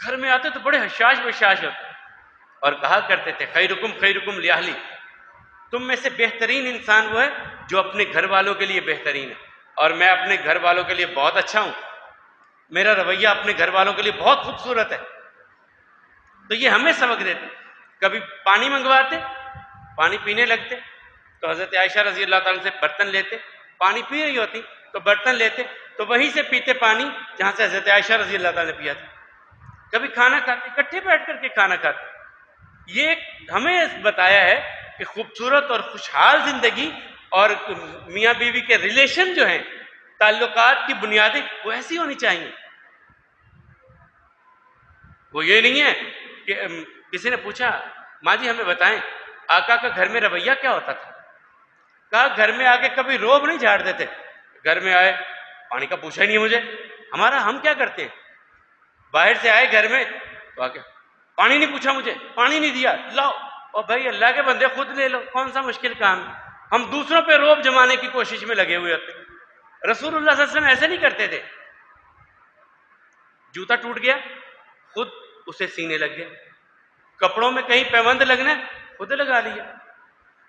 گھر میں آتے تو بڑے حشاش بشاش ہوتے اور کہا کرتے تھے خیرکم خیرکم لاہلی، تم میں سے بہترین انسان وہ ہے جو اپنے گھر والوں کے لیے بہترین ہے، اور میں اپنے گھر والوں کے لیے بہت اچھا ہوں، میرا رویہ اپنے گھر والوں کے لیے بہت خوبصورت ہے۔ تو یہ ہمیں سبق دیتے، کبھی پانی منگواتے، پانی پینے لگتے تو حضرت عائشہ رضی اللہ تعالیٰ سے برتن لیتے، پانی پی رہی ہوتی تو برتن لیتے تو وہیں سے پیتے پانی جہاں سے حضرت عائشہ رضی اللہ تعالیٰ نے پیا تھا۔ کبھی کھانا کھاتے، اکٹھے بیٹھ کر کے کھانا کھاتے۔ یہ ہمیں بتایا ہے کہ خوبصورت اور خوشحال زندگی اور میاں بیوی کے ریلیشن جو ہیں، تعلقات کی بنیادیں وہ ایسی ہونی چاہیے۔ وہ یہ نہیں ہے کہ کسی نے پوچھا ماں جی ہمیں بتائیں آقا کا گھر میں رویہ کیا ہوتا تھا؟ کہا گھر میں آ کے کبھی روب نہیں جھاڑ دیتے، گھر میں آئے پانی کا پوچھا ہی نہیں مجھے، ہم کیا کرتے ہیں، باہر سے آئے گھر میں تو آ کے پانی نہیں پوچھا مجھے، پانی نہیں دیا، لاؤ، اور بھائی اللہ کے بندے خود لے لو، کون سا مشکل کام ہے؟ ہم دوسروں پہ روب جمانے کی کوشش میں لگے ہوئے ہوتے۔ رسول اللہ صلی اللہ علیہ وسلم ایسے نہیں کرتے تھے، جوتا ٹوٹ گیا خود اسے سینے لگ گیا، کپڑوں میں کہیں پیوند لگنا خود لگا لیا،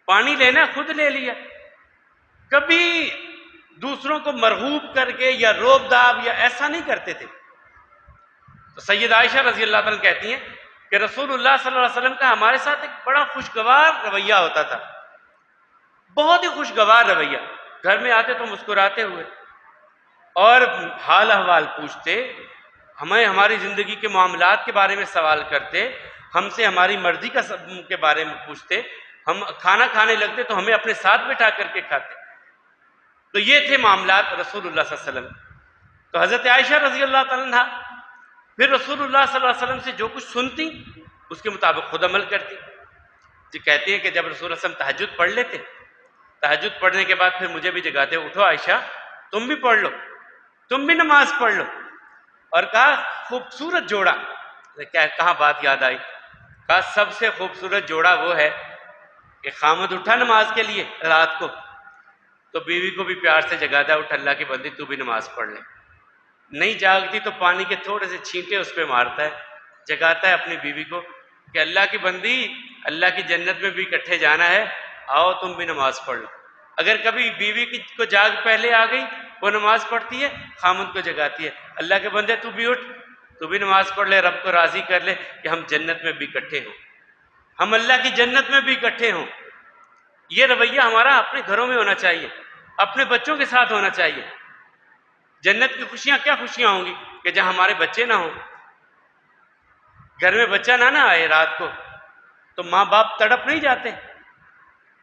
پانی لینا خود لے لیا، کبھی دوسروں کو مرغوب کر کے یا روب داب یا ایسا نہیں کرتے تھے۔ تو سید عائشہ رضی اللہ تعالیٰ کہتی ہیں کہ رسول اللہ صلی اللہ علیہ وسلم کا ہمارے ساتھ ایک بڑا خوشگوار رویہ ہوتا تھا، بہت ہی خوشگوار رویہ، گھر میں آتے تو مسکراتے ہوئے اور حال احوال پوچھتے، ہمیں ہماری زندگی کے معاملات کے بارے میں سوال کرتے، ہم سے ہماری مرضی کے بارے میں پوچھتے، ہم کھانا کھانے لگتے تو ہمیں اپنے ساتھ بٹھا کر کے کھاتے۔ تو یہ تھے معاملات رسول اللہ صلی اللہ علیہ وسلم۔ تو حضرت عائشہ رضی اللہ تعالیٰ عنہا پھر رسول اللہ صلی اللہ علیہ وسلم سے جو کچھ سنتی اس کے مطابق خود عمل کرتی۔ جی کہتی ہیں کہ جب رسول اللہ علیہ وسلم تہجد پڑھ لیتے، تہجد پڑھنے کے بعد پھر مجھے بھی جگاتے، اٹھو عائشہ تم بھی پڑھ لو، تم بھی نماز پڑھ لو، اور کہا خوبصورت جوڑا، کہاں بات یاد آئی، کہا سب سے خوبصورت جوڑا وہ ہے کہ خامد اٹھا نماز کے لیے رات کو تو بیوی کو بھی پیار سے جگاتا ہے، اٹھ اللہ کی بندی تو بھی نماز پڑھ لے، نہیں جاگتی تو پانی کے تھوڑے سے چھینٹے اس پہ مارتا ہے، جگاتا ہے اپنی بیوی کو کہ اللہ کی بندی اللہ کی جنت میں بھی اکٹھے جانا ہے، آؤ تم بھی نماز پڑھ لو۔ اگر کبھی بیوی کو جاگ پہلے آ گئی وہ نماز پڑھتی ہے، خامد کو جگاتی ہے، اللہ کے بندے تو بھی اٹھ، تو بھی نماز پڑھ لے، رب کو راضی کر لے کہ ہم جنت میں بھی اکٹھے ہوں، ہم اللہ کی جنت میں بھی اکٹھے ہوں۔ یہ رویہ ہمارا اپنے گھروں میں ہونا چاہیے، اپنے بچوں کے ساتھ ہونا چاہیے۔ جنت کی خوشیاں کیا خوشیاں ہوں گی کہ جہاں ہمارے بچے نہ ہوں، گھر میں بچہ نہ آئے رات کو تو ماں باپ تڑپ نہیں جاتے،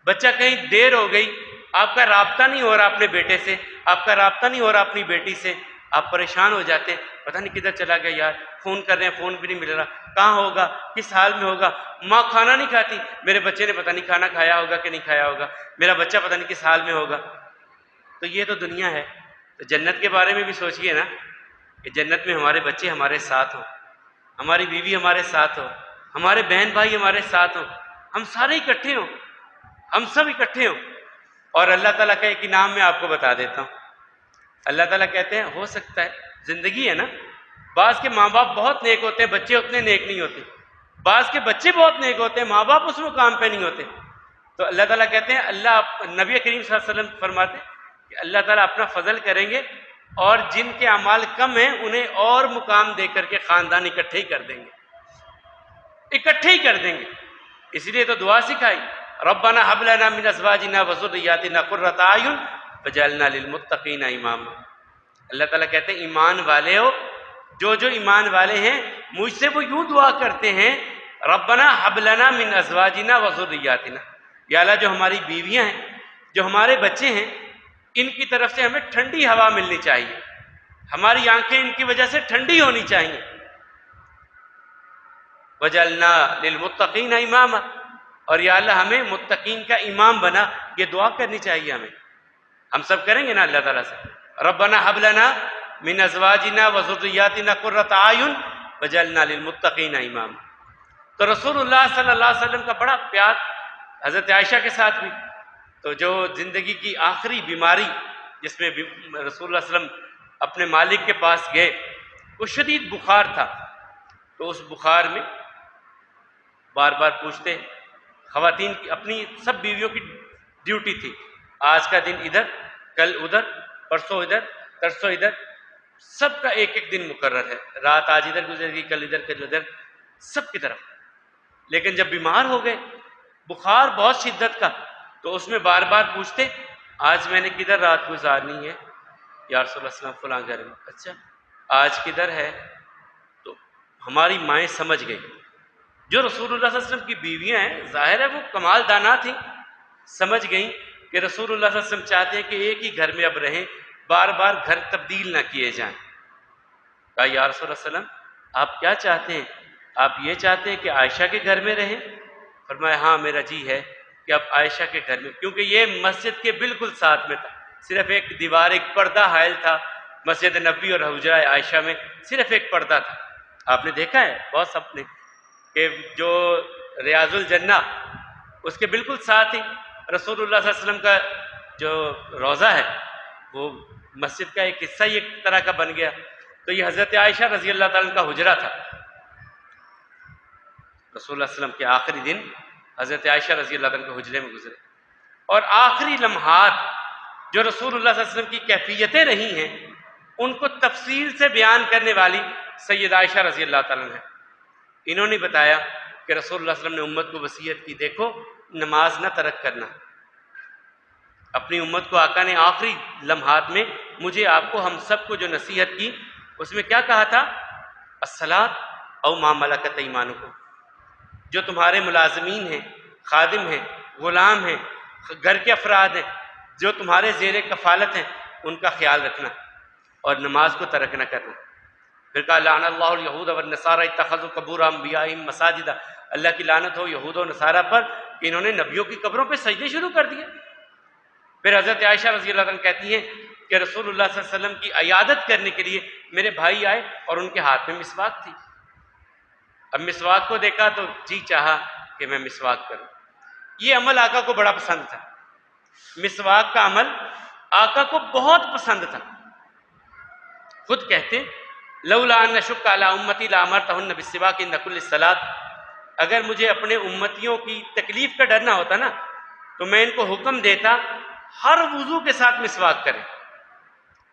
بچہ کہیں دیر ہو گئی، آپ کا رابطہ نہیں ہو رہا اپنے بیٹے سے، آپ کا رابطہ نہیں ہو رہا اپنی بیٹی سے، آپ پریشان ہو جاتے ہیں، پتہ نہیں کدھر چلا گیا یار، فون کر رہے ہیں فون بھی نہیں مل رہا، کہاں ہوگا، کس حال میں ہوگا، ماں کھانا نہیں کھاتی، میرے بچے نے پتہ نہیں کھانا کھایا ہوگا کہ نہیں کھایا ہوگا، میرا بچہ پتہ نہیں کس حال میں ہوگا۔ تو یہ تو دنیا ہے، تو جنت کے بارے میں بھی سوچئے نا کہ جنت میں ہمارے بچے ہمارے ساتھ ہوں، ہماری بیوی ہمارے ساتھ ہو، ہمارے بہن بھائی ہمارے ساتھ ہوں، ہم سارے اکٹھے ہوں، ہم سب اکٹھے ہوں۔ اور اللہ تعالیٰ کا ایک انعام میں آپ کو بتا دیتا ہوں، اللہ تعالیٰ کہتے ہیں ہو سکتا ہے، زندگی ہے نا، بعض کے ماں باپ بہت نیک ہوتے ہیں، بچے اتنے نیک نہیں ہوتے، بعض کے بچے بہت نیک ہوتے ہیں، ماں باپ اس مقام پہ نہیں ہوتے۔ تو اللہ تعالیٰ کہتے ہیں، نبی کریم صلی اللہ علیہ وسلم فرماتے ہیں کہ اللہ تعالیٰ اپنا فضل کریں گے اور جن کے اعمال کم ہیں انہیں اور مقام دے کر کے خاندان اکٹھے ہی کر دیں گے، اکٹھے ہی کر دیں گے۔ اس لیے تو دعا سکھائی، ربنا هب لنا من ازواجنا وذرياتنا قرۃ اعین واجعلنا للمتقین اماما۔ اللہ تعالیٰ کہتے ہیں ایمان والے ہو، جو ایمان والے ہیں مجھ سے وہ یوں دعا کرتے ہیں، ربنا هب لنا من ازواجنا وذرياتنا، یا اللہ جو ہماری بیویاں ہیں، جو ہمارے بچے ہیں، ان کی طرف سے ہمیں ٹھنڈی ہوا ملنی چاہیے، ہماری آنکھیں ان کی وجہ سے ٹھنڈی ہونی چاہیے، وجعلنا للمتقین اماما، اور یا اللہ ہمیں متقین کا امام بنا، یہ دعا کرنی چاہیے ہمیں۔ ہم سب کریں گے نا اللہ تعالیٰ سے، ربنا هب لنا من ازواجنا وذرياتنا قرۃ اعین واجعلنا للمتقین اماما۔ تو رسول اللہ صلی اللہ علیہ وسلم کا بڑا پیار حضرت عائشہ کے ساتھ بھی، تو جو زندگی کی آخری بیماری جس میں رسول اللہ صلی اللہ علیہ وسلم اپنے مالک کے پاس گئے، وہ شدید بخار تھا، تو اس بخار میں بار بار پوچھتے. خواتین کی اپنی سب بیویوں کی ڈیوٹی تھی، آج کا دن ادھر، کل ادھر، پرسوں ادھر، ترسوں ادھر، سب کا ایک ایک دن مقرر ہے. رات آج ادھر گزر گئی، کل ادھر، کل ادھر، سب کی طرف. لیکن جب بیمار ہو گئے، بخار بہت شدت کا، تو اس میں بار بار پوچھتے آج میں نے کدھر رات گزارنی ہے؟ یا رسول اللہ صلی اللہ علیہ وسلم فلاں گھر میں. اچھا آج کدھر ہے؟ تو ہماری مائیں سمجھ گئی. جو رسول اللہ صلی اللہ علیہ وسلم کی بیویاں ہیں، ظاہر ہے وہ کمال دانا تھیں، سمجھ گئیں کہ رسول اللہ صلی اللہ علیہ وسلم چاہتے ہیں کہ ایک ہی گھر میں اب رہیں، بار بار گھر تبدیل نہ کیے جائیں. کہا یا رسول اللہ صلی اللہ علیہ وسلم آپ کیا چاہتے ہیں؟ آپ یہ چاہتے ہیں کہ عائشہ کے گھر میں رہیں؟ فرمایا ہاں میرا جی ہے کہ اب عائشہ کے گھر میں، کیونکہ یہ مسجد کے بالکل ساتھ میں تھا، صرف ایک دیوار، ایک پردہ حائل تھا مسجد نبوی اور حجرہ عائشہ میں، صرف ایک پردہ تھا. آپ نے دیکھا ہے بہت سب نے کہ جو ریاض الجنہ اس کے بالکل ساتھ ہی رسول اللہ صلی اللہ علیہ وسلم کا جو روضہ ہے وہ مسجد کا ایک حصہ ہی ایک طرح کا بن گیا. تو یہ حضرت عائشہ رضی اللہ تعالیٰ کا حجرہ تھا. رسول اللہ صلی اللہ علیہ وسلم کے آخری دن حضرت عائشہ رضی اللہ تعالیٰ کے حجرے میں گزرے، اور آخری لمحات جو رسول اللہ صلی اللہ علیہ وسلم کی کیفیتیں رہی ہیں ان کو تفصیل سے بیان کرنے والی سید عائشہ رضی اللہ تعالیٰ نے. انہوں نے بتایا کہ رسول اللہ صلی اللہ علیہ وسلم نے امت کو وصیت کی، دیکھو نماز نہ ترک کرنا. اپنی امت کو آقا نے آخری لمحات میں مجھے، آپ کو، ہم سب کو جو نصیحت کی اس میں کیا کہا تھا؟ الصلاۃ او ما ملکت ایمانکم، جو تمہارے ملازمین ہیں، خادم ہیں، غلام ہیں، گھر کے افراد ہیں، جو تمہارے زیر کفالت ہیں، ان کا خیال رکھنا اور نماز کو ترک نہ کرنا. پھر کہا لعن اللہ الیہود والنصارى اتخذوا قبور انبیائہم مساجد، اللہ کی لعنت ہو یہود و نصارہ پر کہ انہوں نے نبیوں کی قبروں پہ سجدے شروع کر دیے. پھر حضرت عائشہ رضی اللہ عنہ کہتی ہیں کہ رسول اللہ صلی اللہ علیہ وسلم کی عیادت کرنے کے لیے میرے بھائی آئے اور ان کے ہاتھ میں مسواک تھی. اب مسواک کو دیکھا تو جی چاہا کہ میں مسواک کروں. یہ عمل آقا کو بڑا پسند تھا، مسواک کا عمل آقا کو بہت پسند تھا. خود کہتے لولا ان اشق علی امتی لامرتہن بالسواک عند کل صلاۃ، اگر مجھے اپنے امتیوں کی تکلیف کا ڈر نہ ہوتا نا تو میں ان کو حکم دیتا ہر وضو کے ساتھ مسواک کریں.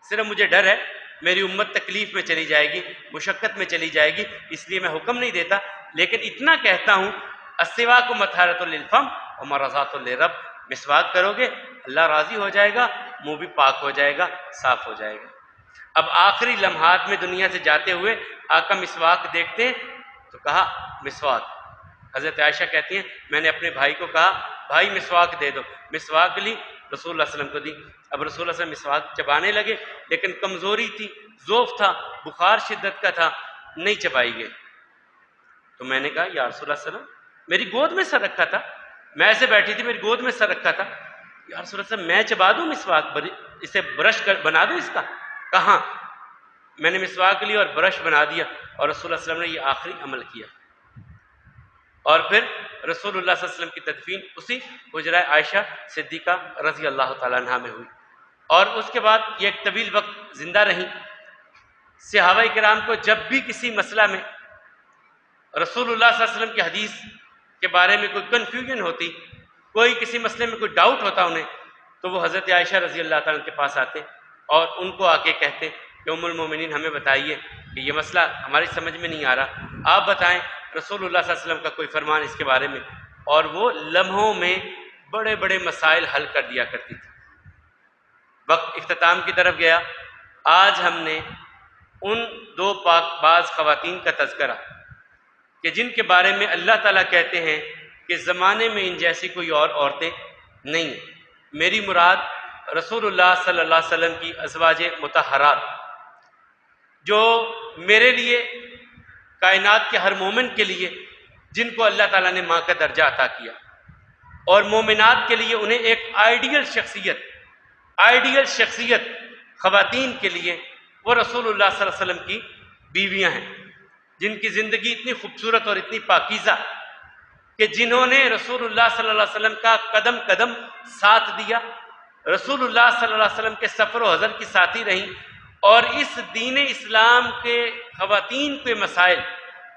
صرف مجھے ڈر ہے میری امت تکلیف میں چلی جائے گی، مشقت میں چلی جائے گی، اس لیے میں حکم نہیں دیتا، لیکن اتنا کہتا ہوں السواک مطہرۃ للفم ومرضات للرب، مسواک کرو گے اللہ راضی ہو جائے گا، منہ بھی پاک ہو جائے گا، صاف ہو جائے گا. اب آخری لمحات میں دنیا سے جاتے ہوئے آقا مسواک دیکھتے ہیں تو کہا مسواک. حضرت عائشہ کہتی ہیں میں نے اپنے بھائی کو کہا بھائی مسواک دے دو، مسواک لی، رسول اللہ صلی اللہ علیہ وسلم کو دی. اب رسول اللہ صلی اللہ علیہ وسلم مسواک چبانے لگے، لیکن کمزوری تھی، ضعف تھا، بخار شدت کا تھا، نہیں چبائی گئے. تو میں نے کہا یا رسول اللہ صلی اللہ علیہ وسلم، میری گود میں سر رکھا تھا، میں ایسے بیٹھی تھی، میری گود میں سر رکھا تھا، یا رسول اللہ صلی اللہ علیہ وسلم میں چبا دوں مسواک، اسے برش بنا دوں اس کا؟ کہاں؟ میں نے مسواک لی اور برش بنا دیا، اور رسول اللہ صلی اللہ علیہ وسلم نے یہ آخری عمل کیا. اور پھر رسول اللہ صلی اللہ علیہ وسلم کی تدفین اسی حجرہ عائشہ صدیقہ رضی اللہ تعالیٰ عنہا میں ہوئی. اور اس کے بعد یہ ایک طویل وقت زندہ رہیں. صحابہ کرام کو جب بھی کسی مسئلہ میں رسول اللہ صلی اللہ علیہ وسلم کی حدیث کے بارے میں کوئی کنفیوژن ہوتی، کوئی کسی مسئلے میں کوئی ڈاؤٹ ہوتا انہیں، تو وہ حضرت عائشہ رضی اللہ تعالیٰ کے پاس آتے اور ان کو آ کے کہتے کہ ام المومنین ہمیں بتائیے کہ یہ مسئلہ ہماری سمجھ میں نہیں آ رہا، آپ بتائیں رسول اللہ صلی اللہ علیہ وسلم کا کوئی فرمان اس کے بارے میں. اور وہ لمحوں میں بڑے بڑے مسائل حل کر دیا کرتی تھی. وقت اختتام کی طرف گیا. آج ہم نے ان دو پاک باز خواتین کا تذکرہ کہ جن کے بارے میں اللہ تعالیٰ کہتے ہیں کہ زمانے میں ان جیسی کوئی اور عورتیں نہیں ہیں. میری مراد رسول اللہ صلی اللہ علیہ وسلم کی ازواج مطہرات، جو میرے لیے، کائنات کے ہر مومن کے لیے، جن کو اللہ تعالیٰ نے ماں کا درجہ عطا کیا، اور مومنات کے لیے انہیں ایک آئیڈیل شخصیت خواتین کے لیے وہ رسول اللہ صلی اللہ علیہ وسلم کی بیویاں ہیں، جن کی زندگی اتنی خوبصورت اور اتنی پاکیزہ کہ جنہوں نے رسول اللہ صلی اللہ علیہ وسلم کا قدم قدم ساتھ دیا، رسول اللہ صلی اللہ علیہ وسلم کے سفر و حضر کی ساتھی رہیں، اور اس دین اسلام کے خواتین کے مسائل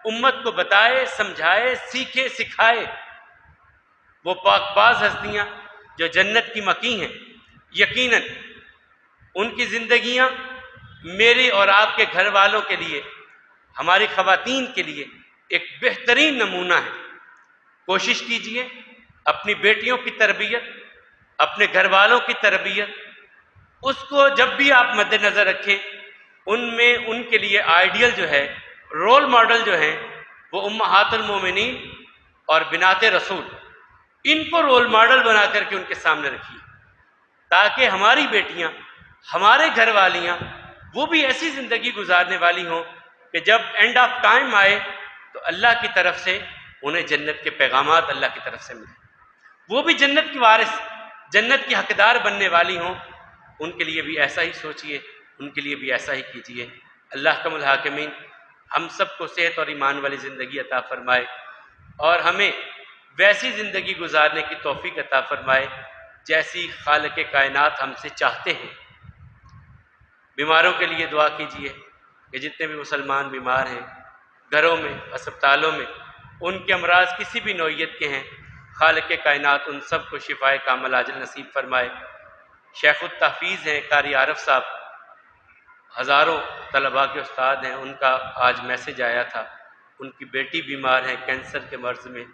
امت کو بتائے، سمجھائے، سیکھے، سکھائے۔ وہ پاک باز ہستیاں جو جنت کی مکی ہیں، یقیناً ان کی زندگیاں میرے اور آپ کے گھر والوں کے لیے، ہماری خواتین کے لیے ایک بہترین نمونہ ہے۔ کوشش کیجئے اپنی بیٹیوں کی تربیت، اپنے گھر والوں کی تربیت، اس کو جب بھی آپ مد نظر رکھیں، ان میں ان کے لیے آئیڈیل جو ہے، رول ماڈل جو ہیں، وہ امہات المومنین اور بنات رسول، ان کو رول ماڈل بنا کر کے ان کے سامنے رکھیے، تاکہ ہماری بیٹیاں، ہمارے گھر والیاں، وہ بھی ایسی زندگی گزارنے والی ہوں کہ جب اینڈ آف ٹائم آئے تو اللہ کی طرف سے انہیں جنت کے پیغامات اللہ کی طرف سے ملیں، وہ بھی جنت کی وارث، جنت کی حقدار بننے والی ہوں۔ ان کے لیے بھی ایسا ہی سوچئے، ان کے لیے بھی ایسا ہی کیجئے۔ اللہ کم الحاکمین ہم سب کو صحت اور ایمان والی زندگی عطا فرمائے، اور ہمیں ویسی زندگی گزارنے کی توفیق عطا فرمائے جیسی خالق کائنات ہم سے چاہتے ہیں۔ بیماروں کے لیے دعا کیجئے کہ جتنے بھی مسلمان بیمار ہیں، گھروں میں، ہسپتالوں میں، ان کے امراض کسی بھی نوعیت کے ہیں، خالق کائنات ان سب کو شفائے کامل عاجل نصیب فرمائے۔ شیخ التحفیظ ہیں قاری عارف صاحب، ہزاروں طلباء کے استاد ہیں، ان کا آج میسج آیا تھا، ان کی بیٹی بیمار ہیں کینسر کے مرض میں،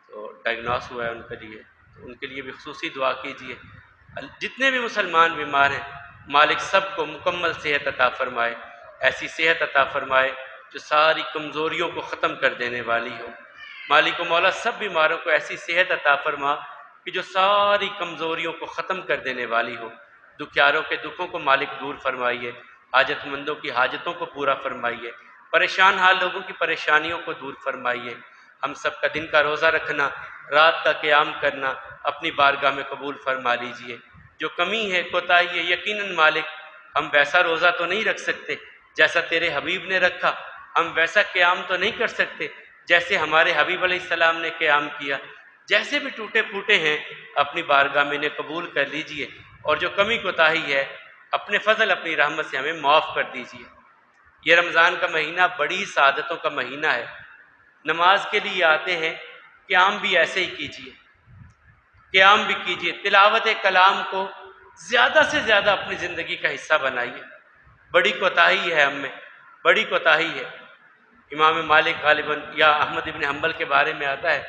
تو ڈائگنوس ہوا ہے ان کے لیے، تو ان کے لیے بھی خصوصی دعا کیجیے۔ جتنے بھی مسلمان بیمار ہیں، مالک سب کو مکمل صحت عطا فرمائے، ایسی صحت عطا فرمائے جو ساری کمزوریوں کو ختم کر دینے والی ہو۔ مالک و مولا سب بیماروں کو ایسی صحت عطا فرما کہ جو ساری کمزوریوں کو ختم کر دینے والی ہو۔ دکھیاروں کے دکھوں کو مالک دور فرمائیے، حاجت مندوں کی حاجتوں کو پورا فرمائیے، پریشان حال لوگوں کی پریشانیوں کو دور فرمائیے۔ ہم سب کا دن کا روزہ رکھنا، رات کا قیام کرنا اپنی بارگاہ میں قبول فرما لیجئے۔ جو کمی ہے، کوتاہی ہے، یقیناً مالک ہم ویسا روزہ تو نہیں رکھ سکتے جیسا تیرے حبیب نے رکھا، ہم ویسا قیام تو نہیں کر سکتے جیسے ہمارے حبیب علیہ السلام نے قیام کیا۔ جیسے بھی ٹوٹے پھوٹے ہیں اپنی بارگاہ میں انہیں قبول کر لیجئے، اور جو کمی کوتاہی ہے اپنے فضل، اپنی رحمت سے ہمیں معاف کر دیجئے۔ یہ رمضان کا مہینہ بڑی سعادتوں کا مہینہ ہے۔ نماز کے لیے آتے ہیں، قیام بھی ایسے ہی کیجئے، قیام بھی کیجئے، تلاوت کلام کو زیادہ سے زیادہ اپنی زندگی کا حصہ بنائیے۔ بڑی کوتاہی ہے ہم میں، بڑی کوتاہی ہے۔ امام مالک غالباً یا احمد ابن حنبل کے بارے میں آتا ہے،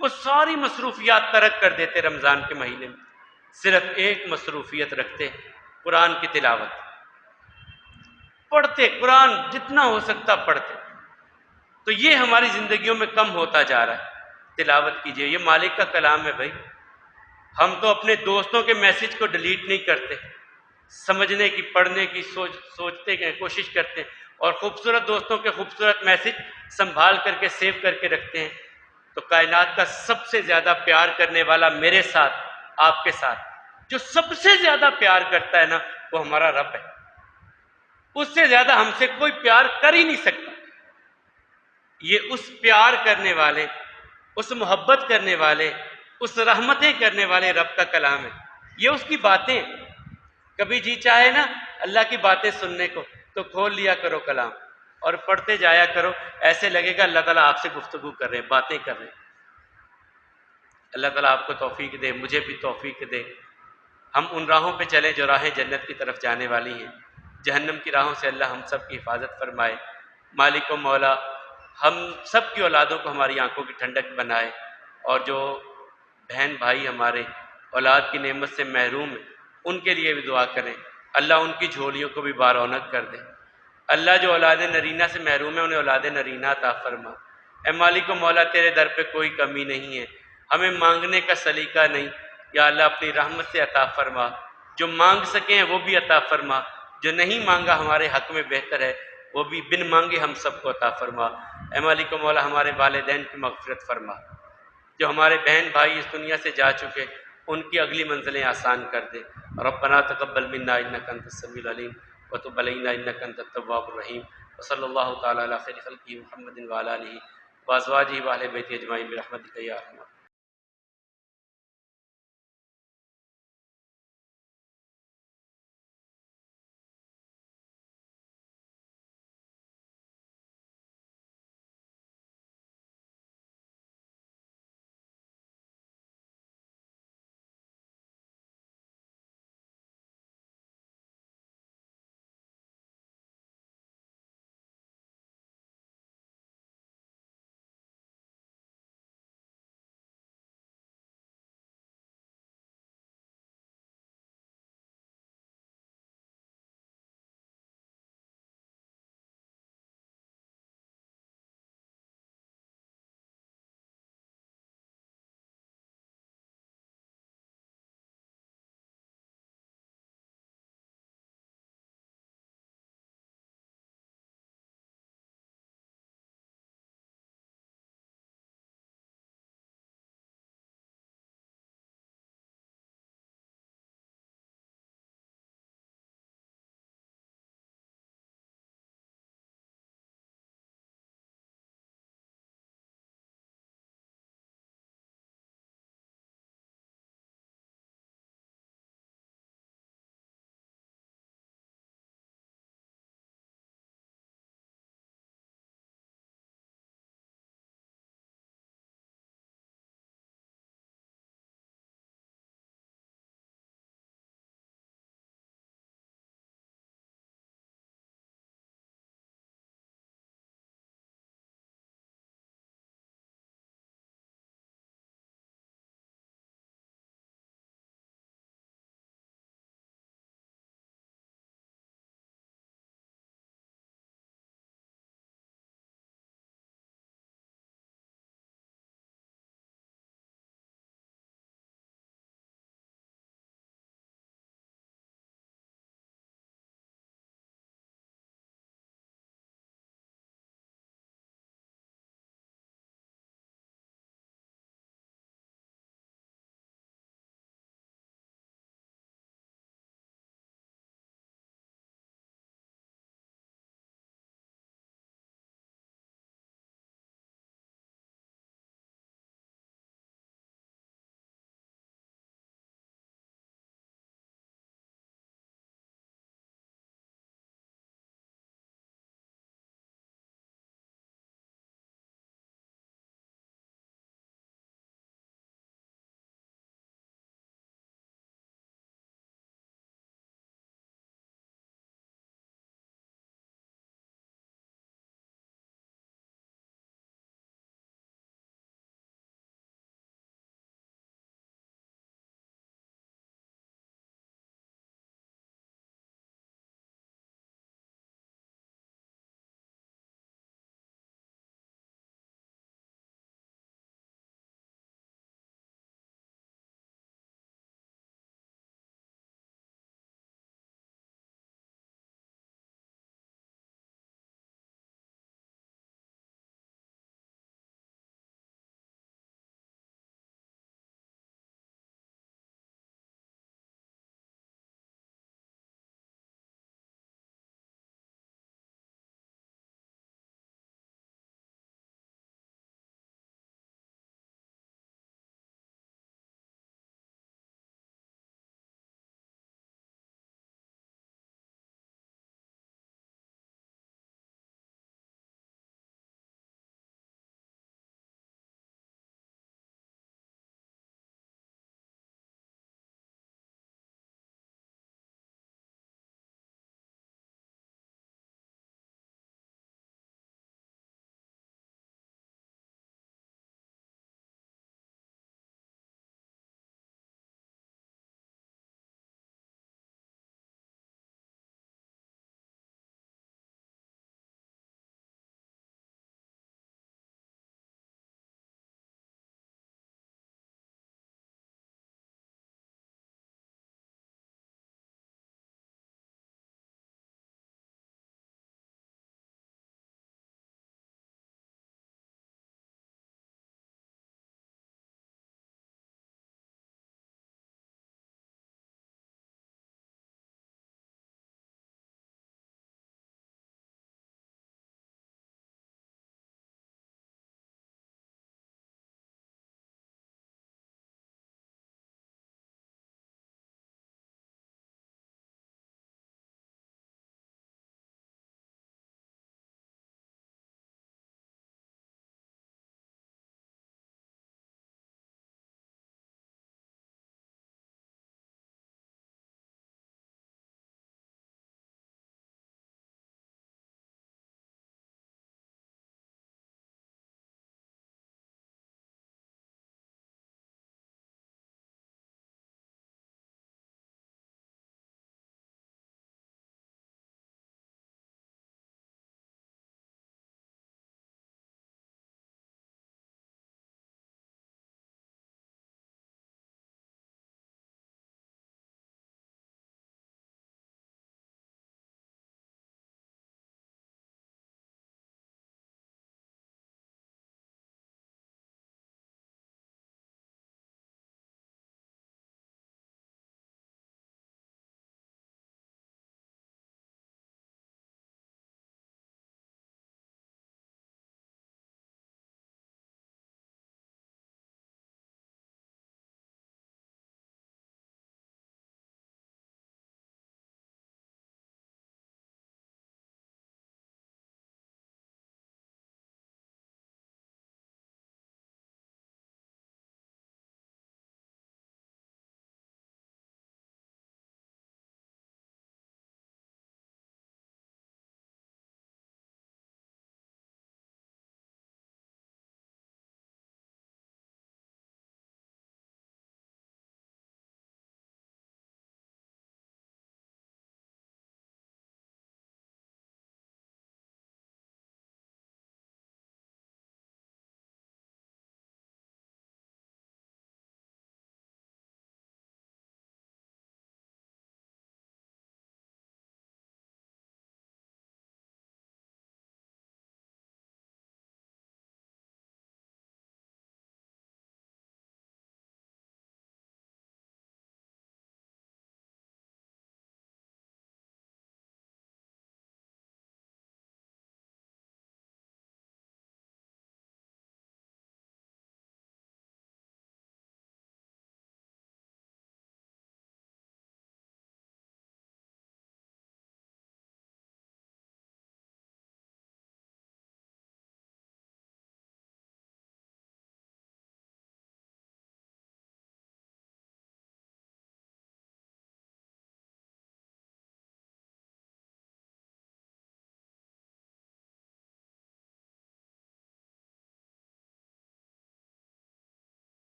وہ ساری مصروفیات ترک کر دیتے رمضان کے مہینے میں، صرف ایک مصروفیت رکھتے، قرآن کی تلاوت، پڑھتے قرآن جتنا ہو سکتا پڑھتے۔ تو یہ ہماری زندگیوں میں کم ہوتا جا رہا ہے۔ تلاوت کیجئے، یہ مالک کا کلام ہے بھائی۔ ہم تو اپنے دوستوں کے میسج کو ڈیلیٹ نہیں کرتے، سمجھنے کی، پڑھنے کی سوچتے ہیں، کوشش کرتے ہیں، اور خوبصورت دوستوں کے خوبصورت میسج سنبھال کر کے سیو کر کے رکھتے ہیں۔ تو کائنات کا سب سے زیادہ پیار کرنے والا میرے ساتھ، آپ کے ساتھ، جو سب سے زیادہ پیار کرتا ہے نا، وہ ہمارا رب ہے۔ اس سے زیادہ ہم سے کوئی پیار کر ہی نہیں سکتا۔ یہ اس پیار کرنے والے، اس محبت کرنے والے، اس رحمتیں کرنے والے رب کا کلام ہے۔ یہ اس کی باتیں، کبھی جی چاہے نا اللہ کی باتیں سننے کو تو کھول لیا کرو کلام اور پڑھتے جایا کرو، ایسے لگے گا اللہ تعالیٰ آپ سے گفتگو کر رہے ہیں، باتیں کر رہے ہیں۔ اللہ تعالیٰ آپ کو توفیق دے، مجھے بھی توفیق دے، ہم ان راہوں پہ چلیں جو راہیں جنت کی طرف جانے والی ہیں، جہنم کی راہوں سے اللہ ہم سب کی حفاظت فرمائے۔ مالک و مولا ہم سب کی اولادوں کو ہماری آنکھوں کی ٹھنڈک بنائے، اور جو بہن بھائی ہمارے اولاد کی نعمت سے محروم ہیں ان کے لیے بھی دعا کریں، اللہ ان کی جھولیوں کو بھی بارونق کر دے۔ اللہ جو اولاد نرینہ سے محروم ہے انہیں اولاد نرینہ عطا فرما۔ اے مالک و مولا تیرے در پہ کوئی کمی نہیں ہے، ہمیں مانگنے کا سلیقہ نہیں، یا اللہ اپنی رحمت سے عطا فرما، جو مانگ سکیں وہ بھی عطا فرما، جو نہیں مانگا ہمارے حق میں بہتر ہے وہ بھی بن مانگے ہم سب کو عطا فرما۔ اے مالک و مولا ہمارے والدین کی مغفرت فرما، جو ہمارے بہن بھائی اس دنیا سے جا چکے ان کی اگلی منزلیں آسان کر دے۔ ربنا تقبل منا انک انت السمیع العلیم وتب علینا انک انت التواب الرحیم، وصلی اللہ تعالی علی خیر خلقہ محمد وعلی آلہ وازواجہ واہل بیتہ اجمعین برحمتک یا ارحم الراحمین۔